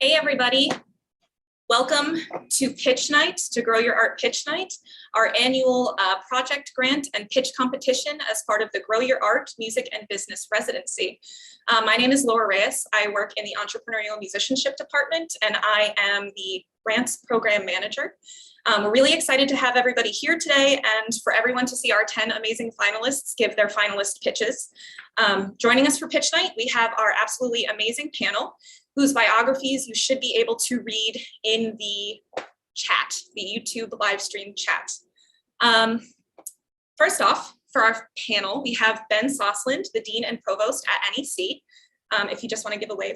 Hey everybody, welcome to Pitch Night, to Grow Your Art Pitch Night, our annual project grant and pitch competition as part of the Grow Your Art Music and Business Residency. My name is Laura Reyes. I work in the Entrepreneurial Musicianship Department and I am the Grants Program Manager. We're really excited to have everybody here today and for everyone to see our 10 amazing finalists give their finalist pitches. Joining us for Pitch Night, we have our absolutely amazing panel, whose biographies you should be able to read in the chat, the YouTube live stream chat. First off, for our panel, we have Ben Sosland, the Dean and Provost at NEC. If you just want to give a wave.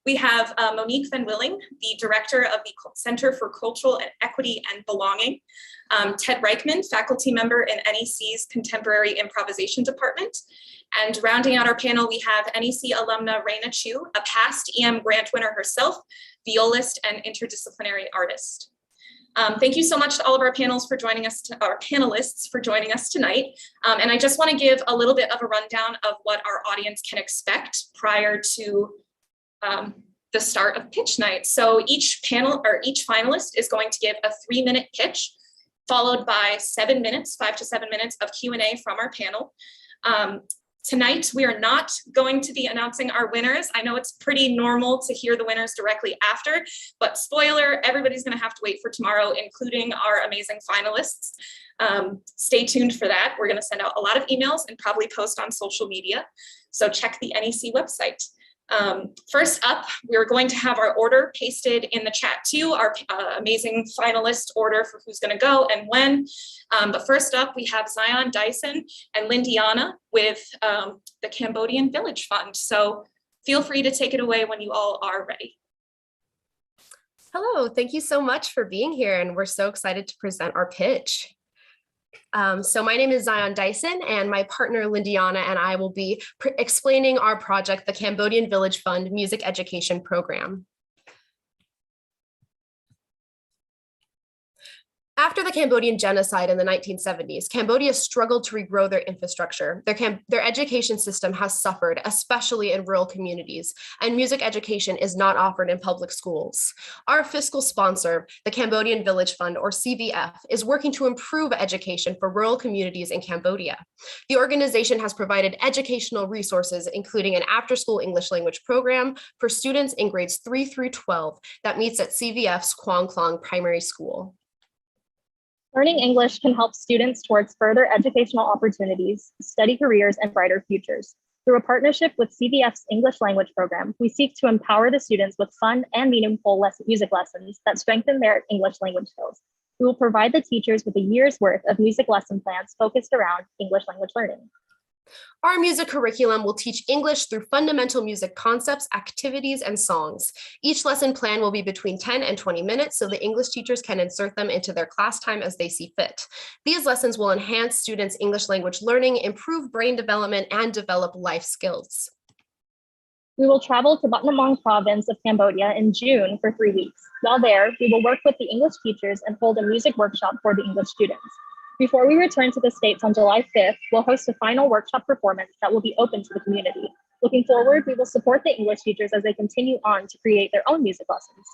We have Monique Van Willingh, the Director of the Center for Cultural Equity and Belonging. Ted Reichman, faculty member in NEC's Contemporary Improvisation Department. And rounding out our panel, we have NEC alumna Rayna Chou, a past EM grant winner herself, violist and interdisciplinary artist. Thank you so much to all of our panelists for joining us tonight. And I just want to give a little bit of a rundown of what our audience can expect prior to the start of pitch night. So each finalist is going to give a 3-minute pitch, followed by 7 minutes, 5 to 7 minutes of Q&A from our panel. Tonight, we are not going to be announcing our winners. I know it's pretty normal to hear the winners directly after, but spoiler, everybody's gonna have to wait for tomorrow, including our amazing finalists. Stay tuned for that. We're gonna send out a lot of emails and probably post on social media. So check the NEC website. First up, we're going to have our order pasted in the chat too, our amazing finalist order for who's gonna go and when. But first up, we have Zion Dyson and Lindiana with the Cambodian Village Fund. So feel free to take it away when you all are ready. Hello, thank you so much for being here, and we're so excited to present our pitch. So my name is Zion Dyson, and my partner Lindiana and I will be explaining our project, the Cambodian Village Fund Music Education Program. After the Cambodian genocide in the 1970s, Cambodia struggled to regrow their infrastructure. Their education system has suffered, especially in rural communities, and music education is not offered in public schools. Our fiscal sponsor, the Cambodian Village Fund, or CVF, is working to improve education for rural communities in Cambodia. The organization has provided educational resources, including an after-school English language program for students in grades 3 through 12 that meets at CVF's Quang Klong Primary School. Learning English can help students towards further educational opportunities, steady careers, and brighter futures. Through a partnership with CVF's English language program, we seek to empower the students with fun and meaningful music lessons that strengthen their English language skills. We will provide the teachers with a year's worth of music lesson plans focused around English language learning. Our music curriculum will teach English through fundamental music concepts, activities, and songs. Each lesson plan will be between 10 and 20 minutes, so the English teachers can insert them into their class time as they see fit. These lessons will enhance students' English language learning, improve brain development, and develop life skills. We will travel to Battambang province of Cambodia in June for 3 weeks. While there, we will work with the English teachers and hold a music workshop for the English students. Before we return to the States on July 5th, we'll host a final workshop performance that will be open to the community. Looking forward, we will support the English teachers as they continue on to create their own music lessons.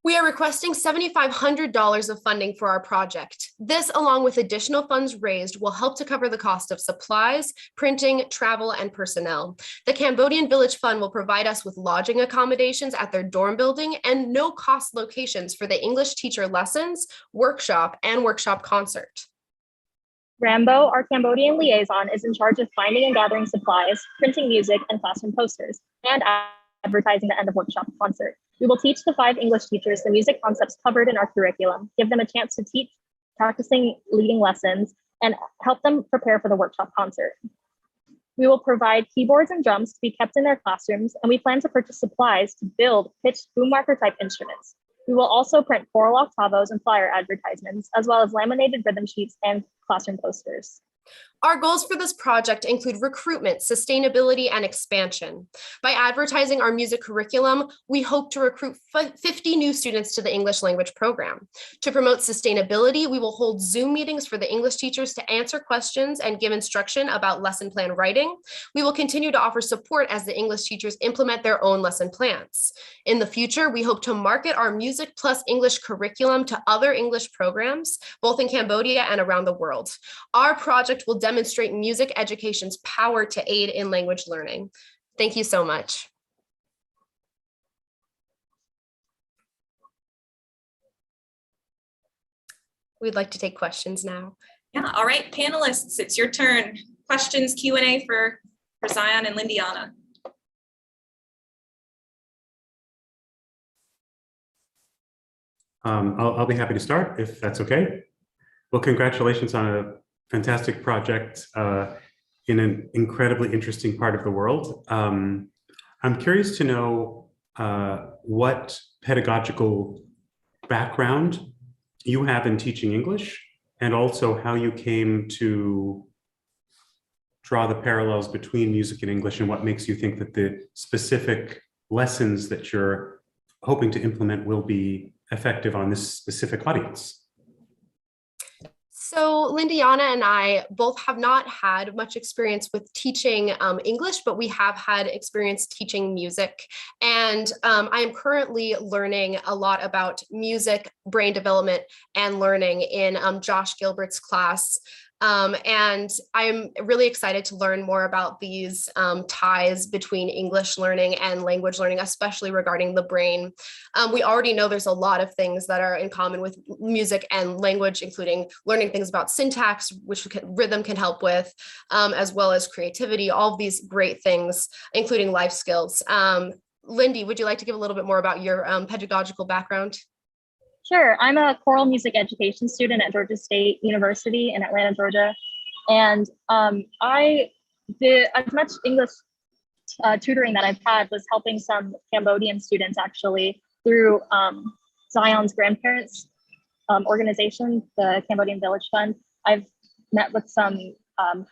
We are requesting $7,500 of funding for our project. This, along with additional funds raised, will help to cover the cost of supplies, printing, travel, and personnel. The Cambodian Village Fund will provide us with lodging accommodations at their dorm building and no-cost locations for the English teacher lessons, workshop, and workshop concert. Rambo, our Cambodian liaison, is in charge of finding and gathering supplies, printing music and classroom posters, and advertising the end of workshop concert. We will teach the 5 English teachers the music concepts covered in our curriculum, give them a chance to teach practicing leading lessons, and help them prepare for the workshop concert. We will provide keyboards and drums to be kept in their classrooms, and we plan to purchase supplies to build pitched boom marker type instruments. We will also print choral octavos and flyer advertisements, as well as laminated rhythm sheets and classroom posters. Our goals for this project include recruitment, sustainability, and expansion. By advertising our music curriculum, we hope to recruit 50 new students to the English language program. To promote sustainability, we will hold Zoom meetings for the English teachers to answer questions and give instruction about lesson plan writing. We will continue to offer support as the English teachers implement their own lesson plans. In the future, we hope to market our Music Plus English curriculum to other English programs, both in Cambodia and around the world. Our project will demonstrate music education's power to aid in language learning. Thank you so much. We'd like to take questions now. Yeah, all right, panelists, it's your turn. Questions, Q&A for Zion and Lindiana. I'll be happy to start if that's okay. Well, congratulations on a fantastic project in an incredibly interesting part of the world. I'm curious to know what pedagogical background you have in teaching English, and also how you came to draw the parallels between music and English, and what makes you think that the specific lessons that you're hoping to implement will be effective on this specific audience. So Lindiana and I both have not had much experience with teaching English, but we have had experience teaching music. And I am currently learning a lot about music, brain development, and learning in Josh Gilbert's class. And I'm really excited to learn more about these ties between English learning and language learning, especially regarding the brain. We already know there's a lot of things that are in common with music and language, including learning things about syntax, which rhythm can help with, as well as creativity, all of these great things, including life skills. Lindy, would you like to give a little bit more about your pedagogical background? Sure. I'm a choral music education student at Georgia State University in Atlanta, Georgia. And as much English tutoring that I've had was helping some Cambodian students actually through Zion's grandparents organization, the Cambodian Village Fund. I've met with some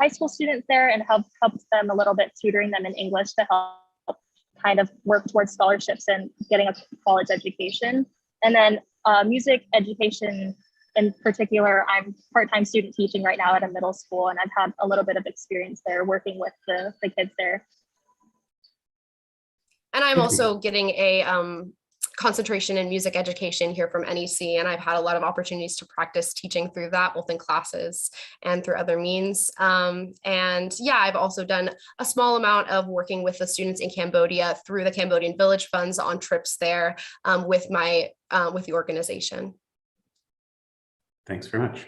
high school students there and helped them a little bit, tutoring them in English to help kind of work towards scholarships and getting a college education. And then music education in particular, I'm part-time student teaching right now at a middle school, and I've had a little bit of experience there working with the kids there. And I'm also getting a concentration in music education here from NEC, and I've had a lot of opportunities to practice teaching through that, both in classes and through other means. And yeah, I've also done a small amount of working with the students in Cambodia through the Cambodian Village Funds on trips there with the organization. Thanks very much.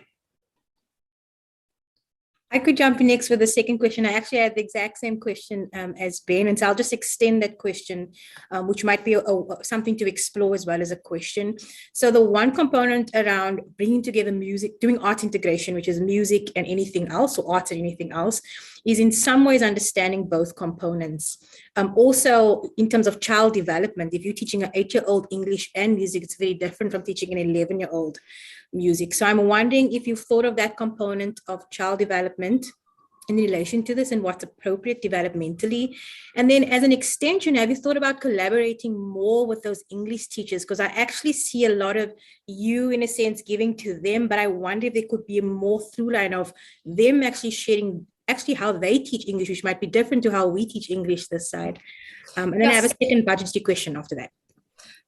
I could jump in next with the second question. I actually had the exact same question as Ben, and so I'll just extend that question, which might be something to explore as well as a question. So the one component around bringing together music, doing art integration, which is music and anything else, or art and anything else, is in some ways understanding both components. Also, in terms of child development, if you're teaching an 8-year-old English and music, it's very different from teaching an 11-year-old music. So I'm wondering if you've thought of that component of child development in relation to this and what's appropriate developmentally. And then as an extension, have you thought about collaborating more with those English teachers? Because I actually see a lot of you, in a sense, giving to them, but I wonder if there could be a more through line of them actually sharing how they teach English, which might be different to how we teach English this side. And then I have a second budgetary question after that.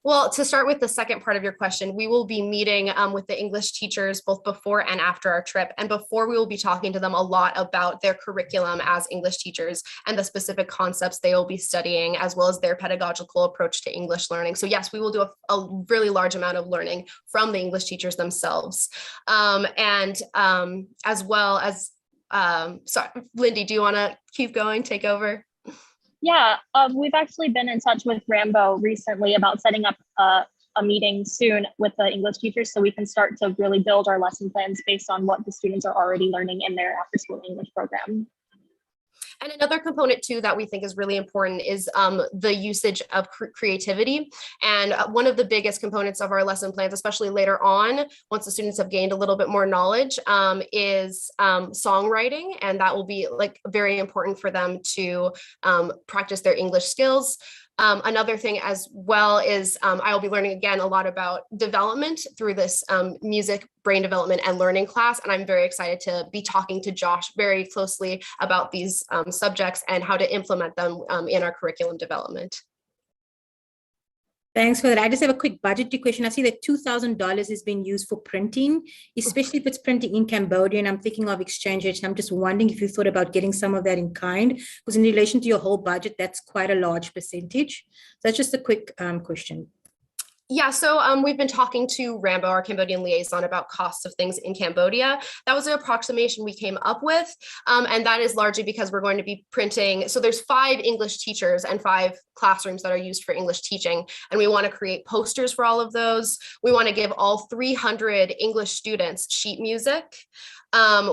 Well, to start with the second part of your question, we will be meeting with the English teachers both before and after our trip. And before, we will be talking to them a lot about their curriculum as English teachers and the specific concepts they will be studying, as well as their pedagogical approach to English learning. So yes, we will do a really large amount of learning from the English teachers themselves. As well as, sorry, Lindy, do you want to keep going, take over? Yeah, we've actually been in touch with Rambo recently about setting up a meeting soon with the English teachers so we can start to really build our lesson plans based on what the students are already learning in their after-school English program. And another component too that we think is really important is the usage of creativity. And one of the biggest components of our lesson plans, especially later on, once the students have gained a little bit more knowledge, is songwriting. And that will be like very important for them to practice their English skills. Another thing as well is I will be learning again a lot about development through this music, brain development and learning class. And I'm very excited to be talking to Josh very closely about these subjects and how to implement them in our curriculum development. Thanks for that. I just have a quick budgetary question. I see that $2,000 is being used for printing, especially if it's printing in Cambodian. I'm thinking of exchange rates. I'm just wondering if you thought about getting some of that in kind, because in relation to your whole budget, that's quite a large percentage. So that's just a quick question. Yeah, so we've been talking to Rambo, our Cambodian liaison, about costs of things in Cambodia. That was an approximation we came up with, and that is largely because we're going to be printing. So there's 5 English teachers and 5 classrooms that are used for English teaching, and we want to create posters for all of those. We want to give all 300 English students sheet music.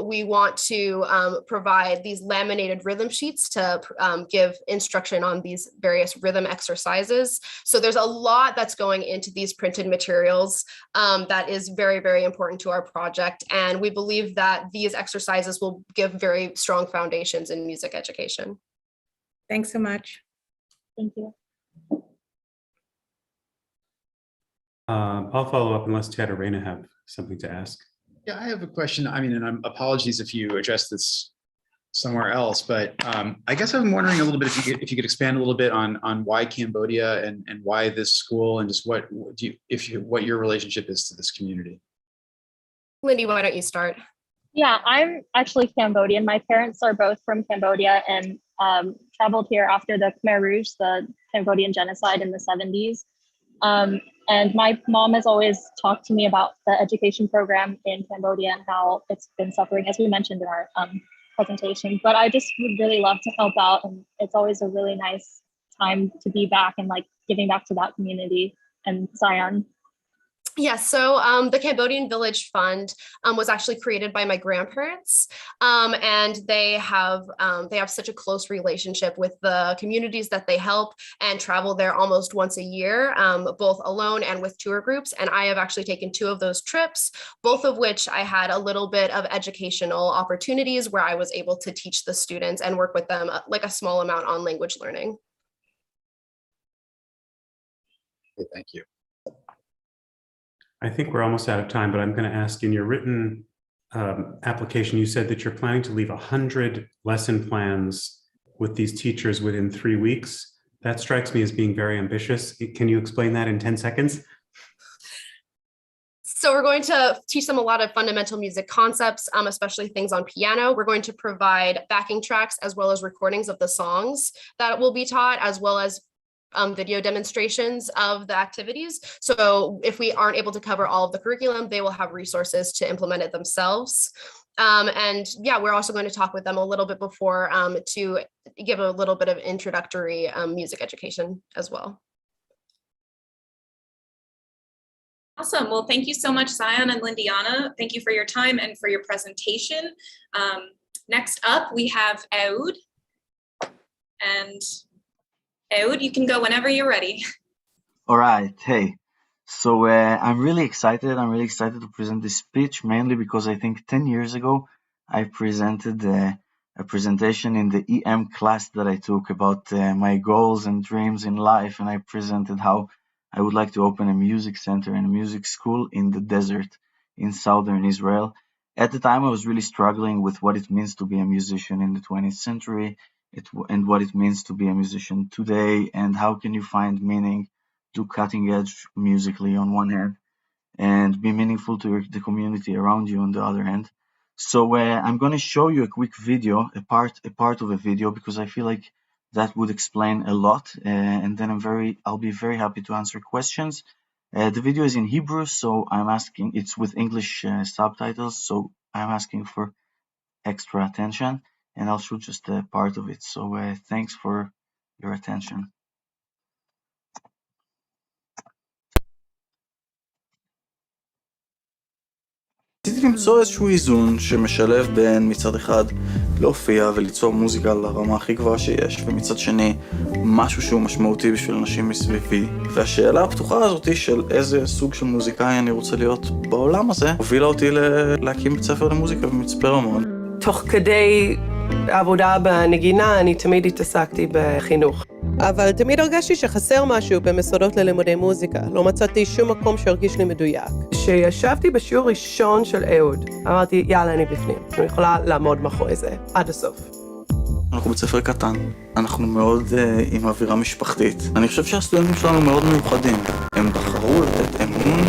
We want to provide these laminated rhythm sheets to give instruction on these various rhythm exercises. So there's a lot that's going into these printed materials that is very, very important to our project. And we believe that these exercises will give very strong foundations in music education. Thanks so much. Thank you. I'll follow up unless Ted or Rayna have something to ask. Yeah, I have a question. I mean, and apologies if you addressed this somewhere else, but I guess I'm wondering a little bit if you could expand a little bit on why Cambodia and why this school and just what your relationship is to this community. Lindy, why don't you start? Yeah, I'm actually Cambodian. My parents are both from Cambodia and traveled here after the Khmer Rouge, the Cambodian genocide in the 70s. And my mom has always talked to me about the education program in Cambodia and how it's been suffering, as we mentioned in our presentation. But I just would really love to help out, and it's always a really nice time to be back and like giving back to that community and Zion. Yes, so the Cambodian Village Fund was actually created by my grandparents, and they have such a close relationship with the communities that they help and travel there almost once a year, both alone and with tour groups. And I have actually taken 2 of those trips, both of which I had a little bit of educational opportunities where I was able to teach the students and work with them like a small amount on language learning. Okay, thank you. I think we're almost out of time, but I'm going to ask, in your written application, you said that you're planning to leave 100 lesson plans with these teachers within 3 weeks. That strikes me as being very ambitious. Can you explain that in 10 seconds? So we're going to teach them a lot of fundamental music concepts, especially things on piano. We're going to provide backing tracks as well as recordings of the songs that will be taught, as well as video demonstrations of the activities. So if we aren't able to cover all of the curriculum, they will have resources to implement it themselves. And yeah, we're also going to talk with them a little bit before to give a little bit of introductory music education as well. Awesome. Well, thank you so much, Zion and Lindiana. Thank you for your time and for your presentation. Next up, we have Aoud. And Aoud, you can go whenever you're ready. All right. Hey, so I'm really excited. I'm really excited to present this speech, mainly because I think 10 years ago, I presented a presentation in the EM class that I took about my goals and dreams in life. And I presented how I would like to open a music center and a music school in the desert in southern Israel. At the time, I was really struggling with what it means to be a musician in the 20th century. And what it means to be a musician today, and how can you find meaning to cutting edge musically on one hand and be meaningful to the community around you on the other hand. So I'm going to show you a quick video, a part of a video, because I feel like that would explain a lot, and then I'll be very happy to answer questions. The video is in Hebrew, so it's with English subtitles, so I'm asking for extra attention. And I'll show just a part of it. So thanks for your attention. To ניסיתי למצוא איזשהו איזון שמשלב בין מצד אחד להופיע וליצור מוזיקה לרמה הכי גבוהה שיש, ומצד שני משהו שהוא משמעותי בשביל אנשים מסביבי. והשאלה הפתוחה הזאת של איזה סוג של מוזיקאי אני רוצה להיות בעולם הזה, הובילה אותי להקים בית ספר למוזיקה במצפה רמון. תוך כדי עבודה בנגינה אני תמיד התעסקתי בחינוך. אבל תמיד הרגשתי שחסר משהו במסודות ללימודי מוזיקה. לא מצאתי שום מקום שהרגיש לי מדויק. כשישבתי בשיעור ראשון של אהוד, אמרתי, יאללה, אני בפנים. אני יכולה לעמוד מאחורי זה עד הסוף. אנחנו בית ספר קטן, אנחנו מאוד עם אווירה משפחתית. אני חושב שהסטודנטים שלנו מאוד מיוחדים. הם בחרו לתת אמון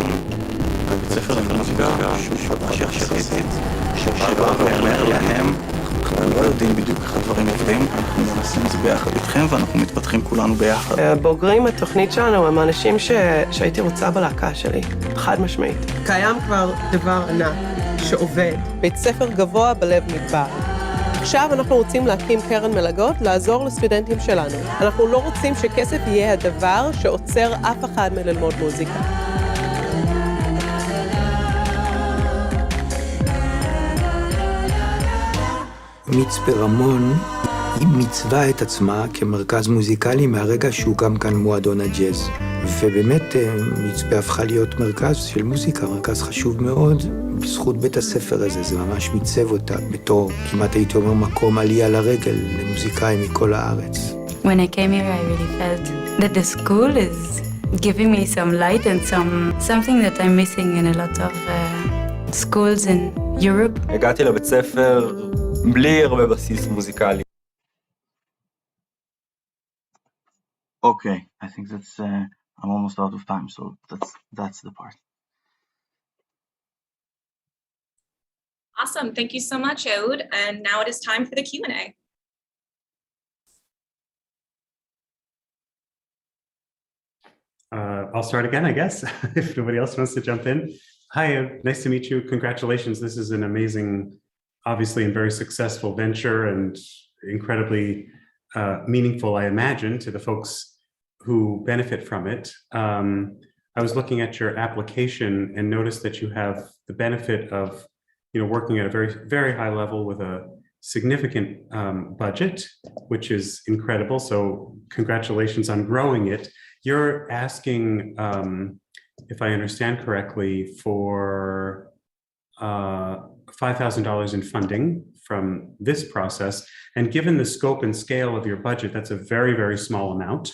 בבית ספר למוזיקה שהוא חדש יחסית, שבא ואומר להם, אנחנו לא יודעים בדיוק איך הדברים עובדים, אנחנו מנסים את זה ביחד איתכם ואנחנו מתפתחים כולנו ביחד. הבוגרים התוכנית שלנו הם אנשים שהייתי רוצה בלהקה שלי, חד משמעית. קיים כבר דבר ענק שעובד, בית ספר גבוה בלב מדבר. עכשיו אנחנו רוצים להקים קרן מלגות, לעזור לסטודנטים שלנו. אנחנו לא רוצים שכסף יהיה הדבר שעוצר אף אחד מללמוד מוזיקה. מצפה רמון היא מצווה את עצמה כמרכז מוזיקלי מהרגע שהוקם כאן מועדון הג'אז. ובאמת מצפה הפכה להיות מרכז של מוזיקה, מרכז חשוב מאוד בזכות בית הספר הזה. זה ממש מיצב אותה בתור, כמעט הייתי אומר, מקום עלייה לרגל למוזיקאים מכל הארץ. When I came here, I really felt that the school is giving me some light and something that I'm missing in a lot of schools in Europe. הגעתי לבית ספר בלי הרבה בסיס מוזיקלי. Okay, I think that's I'm almost out of time, so that's the part. Awesome. Thank you so much, Ehud. And now it is time for the Q&A. I'll start again, I guess, if nobody else wants to jump in. Hi, nice to meet you. Congratulations. This is an amazing, obviously, and very successful venture and incredibly meaningful, I imagine, to the folks who benefit from it. I was looking at your application and noticed that you have the benefit of, working at a very, very high level with a significant budget, which is incredible. So congratulations on growing it. You're asking, if I understand correctly, for $5,000 in funding from this process. And given the scope and scale of your budget, that's a very, very small amount.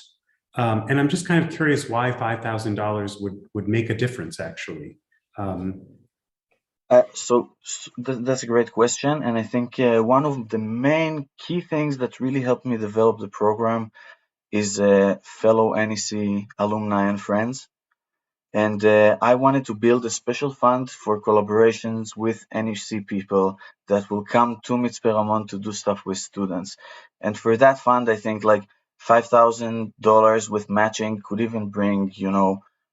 And I'm just kind of curious why $5,000 would make a difference, actually. So that's a great question. And I think one of the main key things that really helped me develop the program is fellow NEC alumni and friends. And I wanted to build a special fund for collaborations with NEC people that will come to Mitzpe Ramon to do stuff with students. And for that fund, I think like $5,000 with matching could even bring,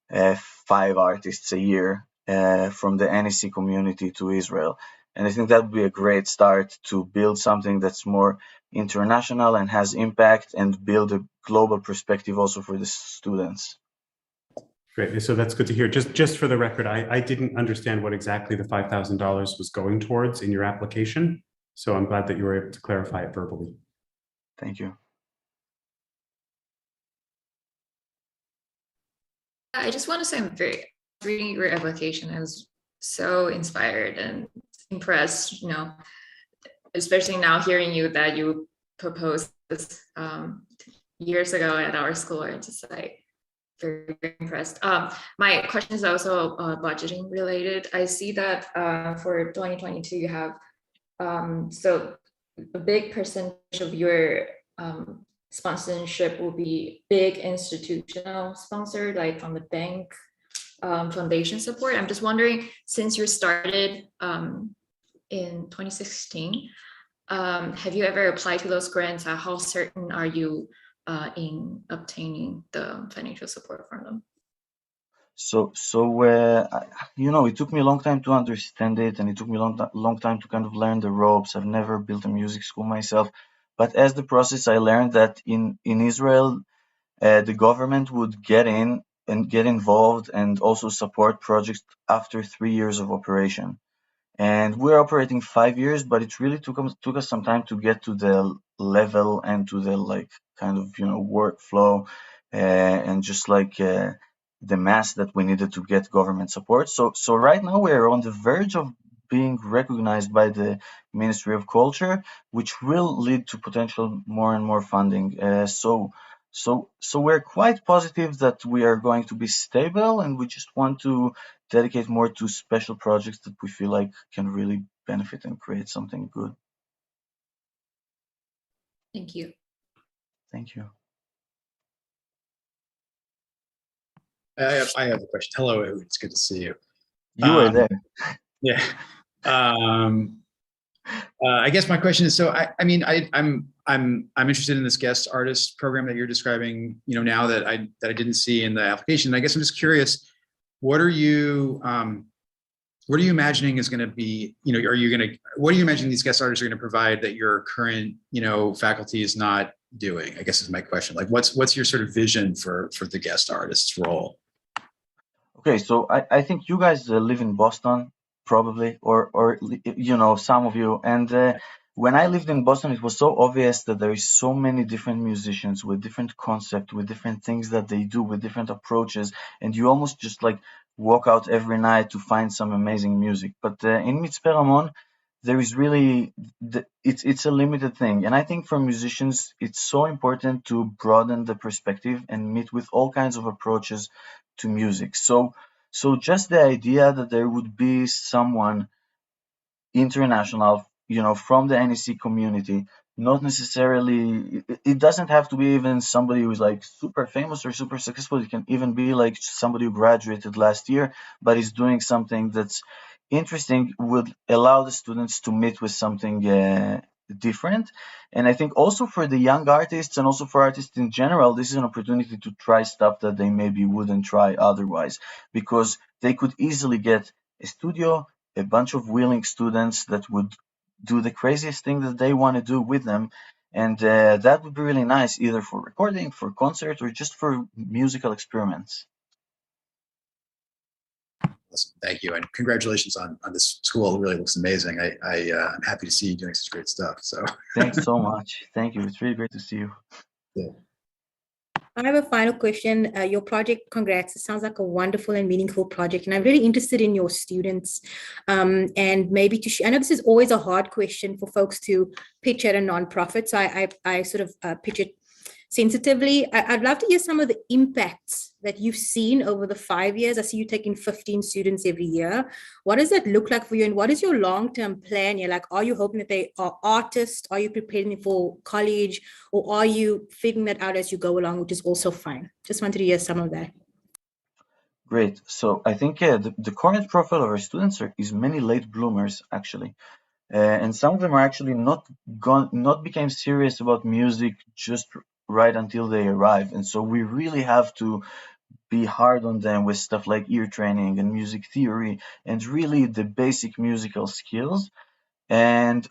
5 artists a year from the NEC community to Israel. And I think that would be a great start to build something that's more international and has impact and build a global perspective also for the students. Great. So that's good to hear. Just for the record, I didn't understand what exactly the $5,000 was going towards in your application. So I'm glad that you were able to clarify it verbally. Thank you. I just want to say I'm reading your application. I was so inspired and impressed, especially now hearing you that you proposed this years ago at our school. I'm just like very, very impressed. My question is also budgeting related. I see that for 2022 you have so a big percentage of your sponsorship will be big institutional sponsored, like from the bank, foundation support. I'm just wondering, since you started in 2016, have you ever applied to those grants? How certain are you in obtaining the financial support from them? It took me a long time to understand it, and it took me a long time to kind of learn the ropes. I've never built a music school myself, but as the process, I learned that in Israel, the government would get in and get involved and also support projects after 3 years of operation. And we're operating 5 years, but it really took us some time to get to the level and to the like kind of workflow and just like the mass that we needed to get government support. So right now we're on the verge of being recognized by the Ministry of Culture, which will lead to potential more and more funding. So we're quite positive that we are going to be stable, and we just want to dedicate more to special projects that we feel like can really benefit and create something good. Thank you. Thank you. I have a question. Hello, it's good to see you. You were there. Yeah. I guess my question is, so I'm interested in this guest artist program that you're describing, now that I didn't see in the application. I guess I'm just curious, what are you imagining is going to be, what are you imagining these guest artists are going to provide that your current, faculty is not doing? I guess is my question. Like, what's your sort of vision for the guest artist's role? Okay, so I think you guys live in Boston, probably, or some of you. And when I lived in Boston, it was so obvious that there is so many different musicians with different concepts, with different things that they do, with different approaches, and you almost just like walk out every night to find some amazing music. But in Mitzpe Ramon, there is really it's a limited thing, and I think for musicians it's so important to broaden the perspective and meet with all kinds of approaches to music. So just the idea that there would be someone international, from the NEC community, not necessarily, it doesn't have to be even somebody who's like super famous or super successful. It can even be like somebody who graduated last year but is doing something that's interesting, would allow the students to meet with something different. And I think also for the young artists and also for artists in general, this is an opportunity to try stuff that they maybe wouldn't try otherwise, because they could easily get a studio, a bunch of willing students that would do the craziest thing that they want to do with them. And that would be really nice, either for recording, for concert, or just for musical experiments. Awesome. Thank you, and congratulations on this school. It really looks amazing. I'm happy to see you doing such great stuff. So thanks so much. Thank you. It's really great to see you. Yeah. I have a final question. Your project, congrats. It sounds like a wonderful and meaningful project. And I'm really interested in your students. And maybe I know this is always a hard question for folks to pitch at a nonprofit. So I sort of pitch it sensitively. I'd love to hear some of the impacts that you've seen over the 5 years. I see you taking 15 students every year. What does that look like for you? And what is your long-term plan? You're like, are you hoping that they are artists? Are you preparing for college? Or are you figuring that out as you go along, which is also fine? Just wanted to hear some of that. Great. So I think the current profile of our students is many late bloomers, actually. And some of them are actually not became serious about music just right until they arrive. And so we really have to be hard on them with stuff like ear training and music theory and really the basic musical skills. And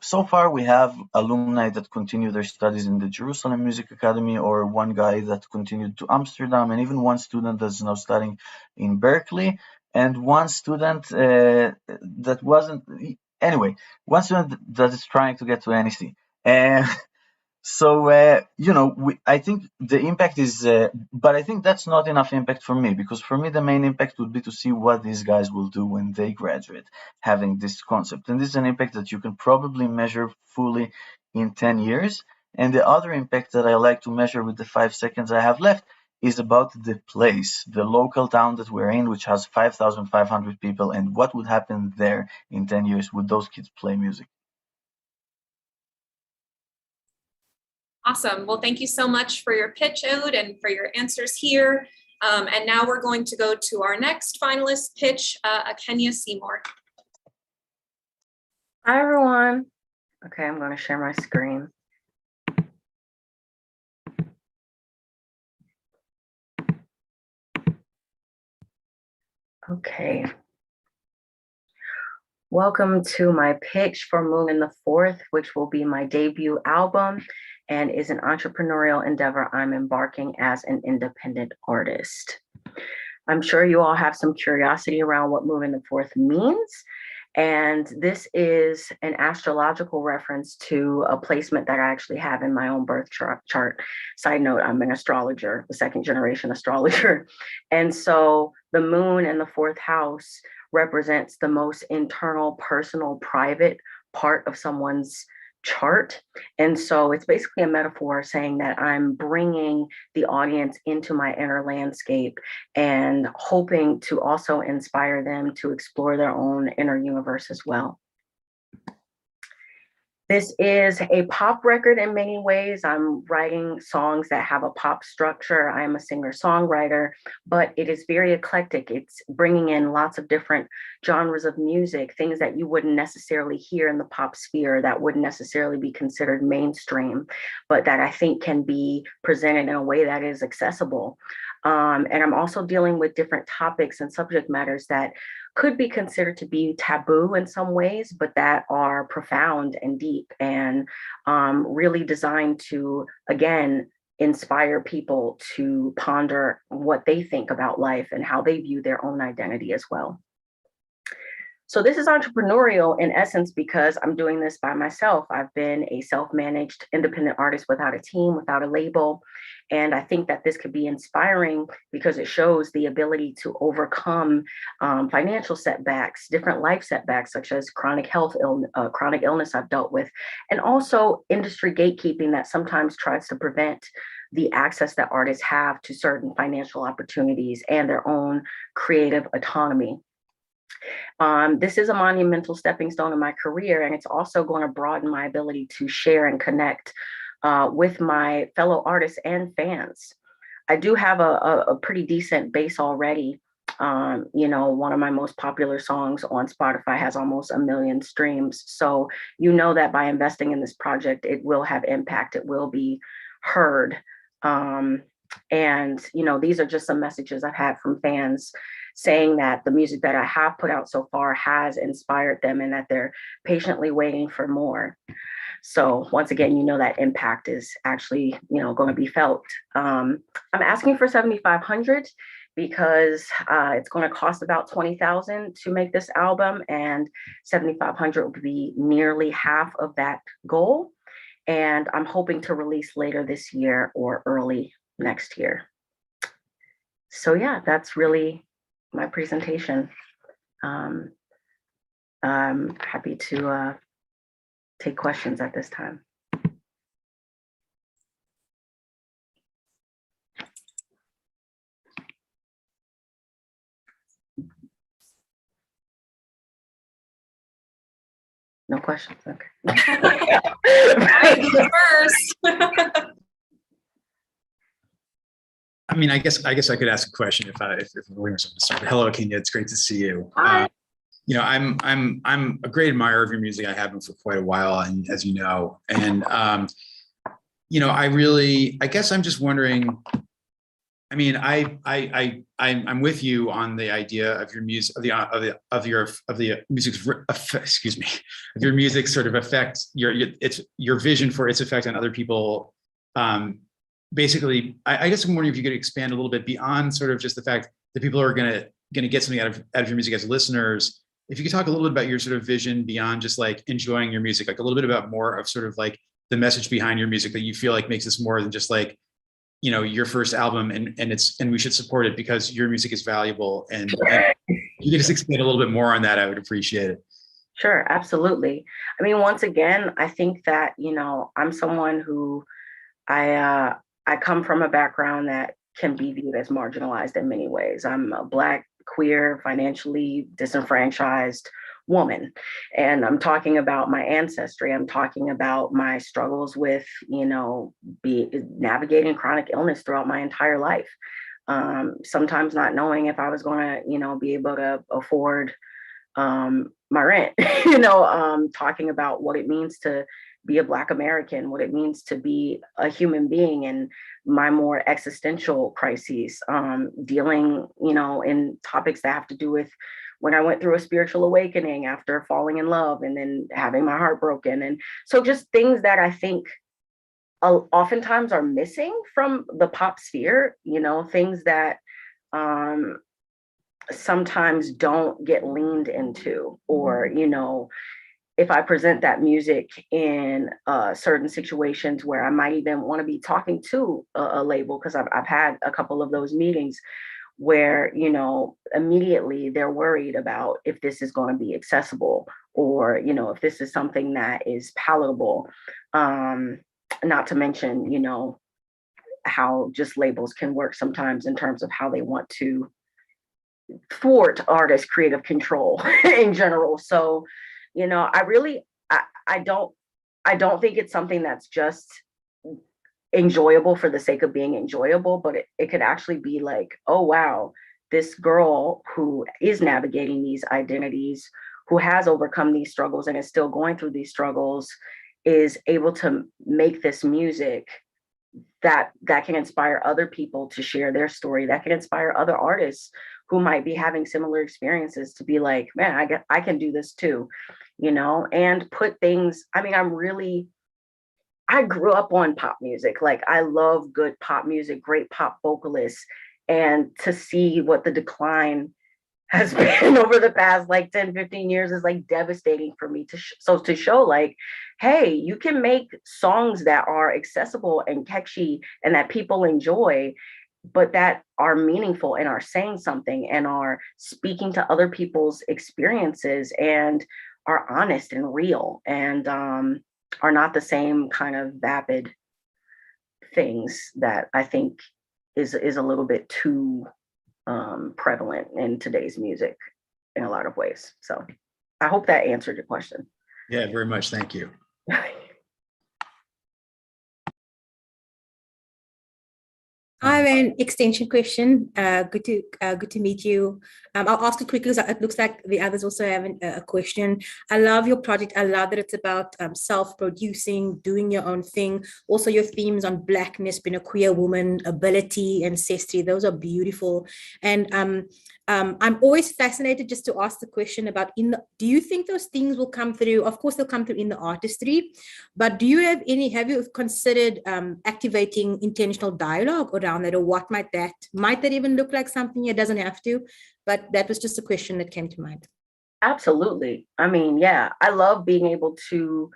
so far we have alumni that continue their studies in the Jerusalem Music Academy, or one guy that continued to Amsterdam, and even one student that's now studying in Berkeley, and one student that wasn't, anyway, one student that is trying to get to NEC. So, I think the impact is, but I think that's not enough impact for me, because for me, the main impact would be to see what these guys will do when they graduate, having this concept. And this is an impact that you can probably measure fully in 10 years. And the other impact that I like to measure with the 5 seconds I have left is about the place, the local town that we're in, which has 5,500 people, and what would happen there in 10 years. Would those kids play music? Awesome. Well, thank you so much for your pitch, Ehud, and for your answers here. And now we're going to go to our next finalist pitch, Kenya Seymour. Hi, everyone. Okay, I'm going to share my screen. Okay. Welcome to my pitch for Moon in the Fourth, which will be my debut album and is an entrepreneurial endeavor I'm embarking as an independent artist. I'm sure you all have some curiosity around what Moon in the Fourth means, And this is an astrological reference to a placement that I actually have in my own birth chart. Side note, I'm an astrologer, the second generation astrologer. And so the moon in the fourth house represents the most internal, personal, private part of someone's chart. And so it's basically a metaphor saying that I'm bringing the audience into my inner landscape and hoping to also inspire them to explore their own inner universe as well. This is a pop record in many ways. I'm writing songs that have a pop structure. I am a singer-songwriter, but it is very eclectic. It's bringing in lots of different genres of music, things that you wouldn't necessarily hear in the pop sphere, that wouldn't necessarily be considered mainstream, but that I think can be presented in a way that is accessible. And I'm also dealing with different topics and subject matters that could be considered to be taboo in some ways, but that are profound and deep and really designed to, again, inspire people to ponder what they think about life and how they view their own identity as well. So this is entrepreneurial in essence because I'm doing this by myself. I've been a self-managed independent artist without a team, without a label. And I think that this could be inspiring because it shows the ability to overcome financial setbacks, different life setbacks, such as chronic illness I've dealt with, and also industry gatekeeping that sometimes tries to prevent the access that artists have to certain financial opportunities and their own creative autonomy. This is a monumental stepping stone in my career, and it's also going to broaden my ability to share and connect with my fellow artists and fans. I do have a pretty decent base already. You know, one of my most popular songs on Spotify has almost 1 million streams. So you know that by investing in this project, it will have impact. It will be heard. And, you know, these are just some messages I've had from fans saying that the music that I have put out so far has inspired them and that they're patiently waiting for more. So once again, you know that impact is actually, you know, going to be felt. I'm asking for 7,500 because it's going to cost about 20,000 to make this album, and 7,500 would be nearly half of that goal. And I'm hoping to release later this year or early next year. So yeah, that's really my presentation. I'm happy to take questions at this time. No questions, okay. First. I mean, I guess I could ask a question if Williams wants to start. Hello, Kenya. It's great to see you. Hi. You know, I'm a great admirer of your music. I have been for quite a while, and as you know, and you know, I guess I'm just wondering. I mean, I'm with you on the idea of your music, of the music's excuse me, of your music sort of affect your vision for its effect on other people. Basically, I guess I'm wondering if you could expand a little bit beyond sort of just the fact that people are gonna get something out of your music as listeners. If you could talk a little bit about your sort of vision beyond just like enjoying your music, like a little bit about more of sort of like the message behind your music that you feel like makes this more than just like, you know, your first album and we should support it because your music is valuable. And you could just expand a little bit more on that, I would appreciate it. Sure, absolutely. I mean, once again, I think that, you know, I'm someone who I come from a background that can be viewed as marginalized in many ways. I'm a Black, queer, financially disenfranchised woman. And I'm talking about my ancestry. I'm talking about my struggles with, you know, navigating chronic illness throughout my entire life. Sometimes not knowing if I was going to, you know, be able to afford my rent, you know, talking about what it means to be a Black American, what it means to be a human being, and my more existential crises, dealing, you know, in topics that have to do with when I went through a spiritual awakening after falling in love and then having my heart broken. And so just things that I think oftentimes are missing from the pop sphere, you know, things that sometimes don't get leaned into, or, you know, if I present that music in certain situations where I might even want to be talking to a label, because I've had a couple of those meetings where, you know, immediately they're worried about if this is going to be accessible, or, you know, if this is something that is palatable. Not to mention, you know, how just labels can work sometimes in terms of how they want to thwart artists' creative control in general. So, you know, I don't think it's something that's just enjoyable for the sake of being enjoyable, but it could actually be like, oh wow, this girl who is navigating these identities, who has overcome these struggles and is still going through these struggles, is able to make this music that can inspire other people to share their story, that can inspire other artists who might be having similar experiences to be like, man, I can do this too, you know, and put things, I mean, I grew up on pop music. Like, I love good pop music, great pop vocalists, and to see what the decline has been over the past like 10, 15 years is like devastating for me to show like, hey, you can make songs that are accessible and catchy and that people enjoy, but that are meaningful and are saying something and are speaking to other people's experiences and are honest and real, and are not the same kind of vapid things that I think is a little bit too prevalent in today's music in a lot of ways. So I hope that answered your question. Yeah, very much. Thank you. I have an extension question. Good to meet you. I'll ask it quickly because it looks like the others also have a question. I love your project. I love that it's about self-producing, doing your own thing. Also, your themes on Blackness, being a queer woman, ability, ancestry. Those are beautiful. And I'm always fascinated just to ask the question about do you think those things will come through? Of course, they'll come through in the artistry, but have you considered activating intentional dialogue around that, or might that even look like something? It doesn't have to, but that was just a question that came to mind. Absolutely. I mean, yeah, I love being able to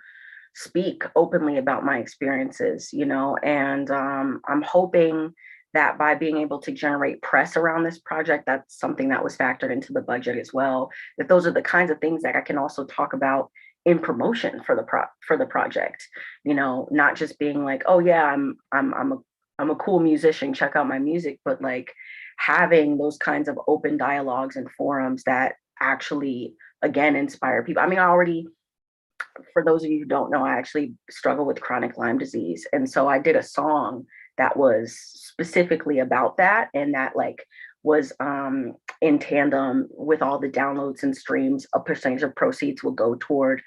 speak openly about my experiences, you know, and I'm hoping that by being able to generate press around this project, that's something that was factored into the budget as well, that those are the kinds of things that I can also talk about in promotion for the project, you know, not just being like, oh yeah, I'm a cool musician, check out my music, but like having those kinds of open dialogues and forums that actually, again, inspire people. I mean, for those of you who don't know, I actually struggle with chronic Lyme disease. And so I did a song that was specifically about that, and that like was in tandem with all the downloads and streams. A percentage of proceeds will go toward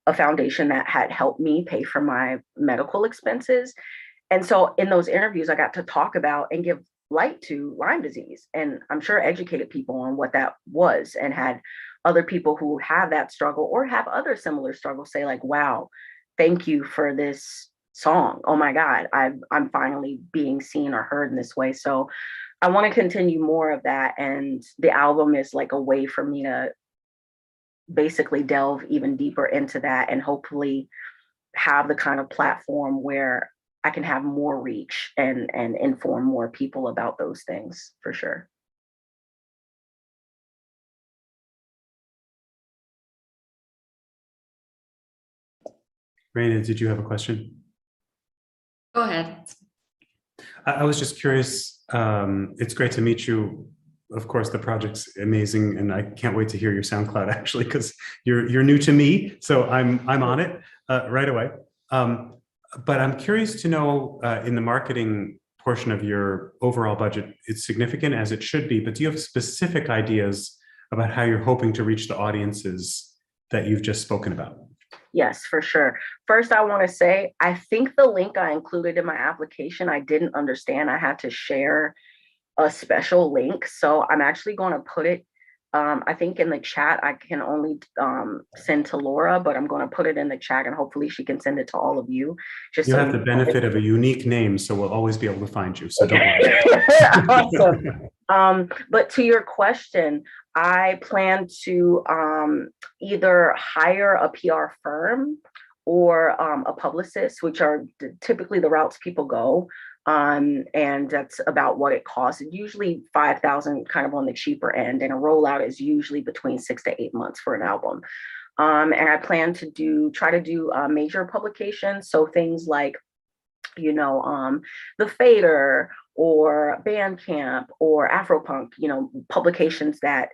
a foundation that had helped me pay for my medical expenses. And so in those interviews, I got to talk about and give light to Lyme disease, and I'm sure educated people on what that was, and had other people who have that struggle or have other similar struggles say like, wow, thank you for this song. Oh my God, I'm finally being seen or heard in this way. So I want to continue more of that. And the album is like a way for me to basically delve even deeper into that, and hopefully have the kind of platform where I can have more reach and inform more people about those things, for sure. Rayna, did you have a question? Go ahead. I was just curious. It's great to meet you. Of course, the project's amazing, and I can't wait to hear your SoundCloud actually, because you're new to me, so I'm on it right away. But I'm curious to know, in the marketing portion of your overall budget, it's significant as it should be, but do you have specific ideas about how you're hoping to reach the audiences that you've just spoken about? Yes, for sure. First, I want to say, I think the link I included in my application, I didn't understand I had to share a special link. So I'm actually going to put it, I think in the chat. I can only send to Laura, but I'm going to put it in the chat, and hopefully she can send it to all of you. Just you so have the benefit of a unique name, so we'll always be able to find you. So okay. don't worry. Awesome. But to your question, I plan to either hire a PR firm or a publicist, which are typically the routes people go. And that's about what it costs. Usually 5,000, kind of on the cheaper end, and a rollout is usually between 6 to 8 months for an album. And I plan to try to do major publications, so things like, the Fader or Bandcamp or Afropunk, publications that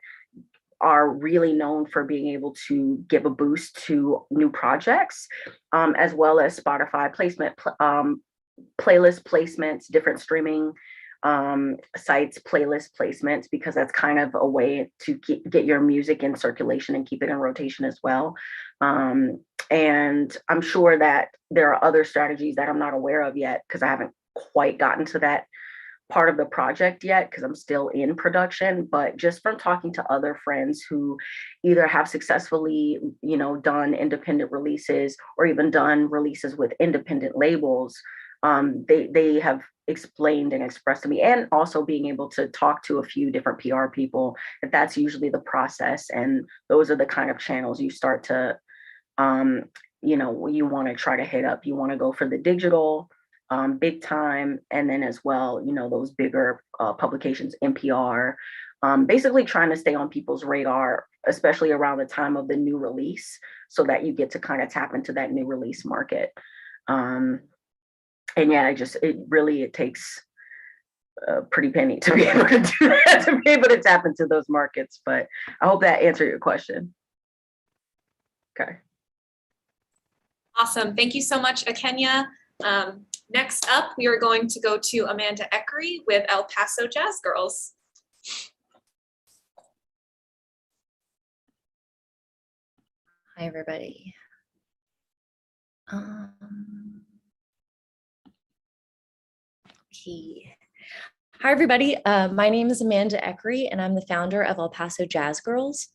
are really known for being able to give a boost to new projects, as well as Spotify placement, playlist placements, different streaming sites, playlist placements, because that's kind of a way to get your music in circulation and keep it in rotation as well. And I'm sure that there are other strategies that I'm not aware of yet, because I haven't quite gotten to that part of the project yet, because I'm still in production. But just from talking to other friends who either have successfully, done independent releases or even done releases with independent labels, they have explained and expressed to me, and also being able to talk to a few different PR people, that's usually the process. And those are the kind of channels you start to, you want to try to hit up. You want to go for the digital, big time, and then as well, those bigger publications, NPR, basically trying to stay on people's radar, especially around the time of the new release, so that you get to kind of tap into that new release market. And yeah, it takes a pretty penny to be able to do that, to be able to tap into those markets. But I hope that answered your question. Okay. Awesome. Thank you so much, Akenya. Next up, we are going to go to Amanda Eckery with El Paso Jazz Girls. Hi, everybody. Hi, everybody. My name is Amanda Eckery, and I'm the founder of El Paso Jazz Girls.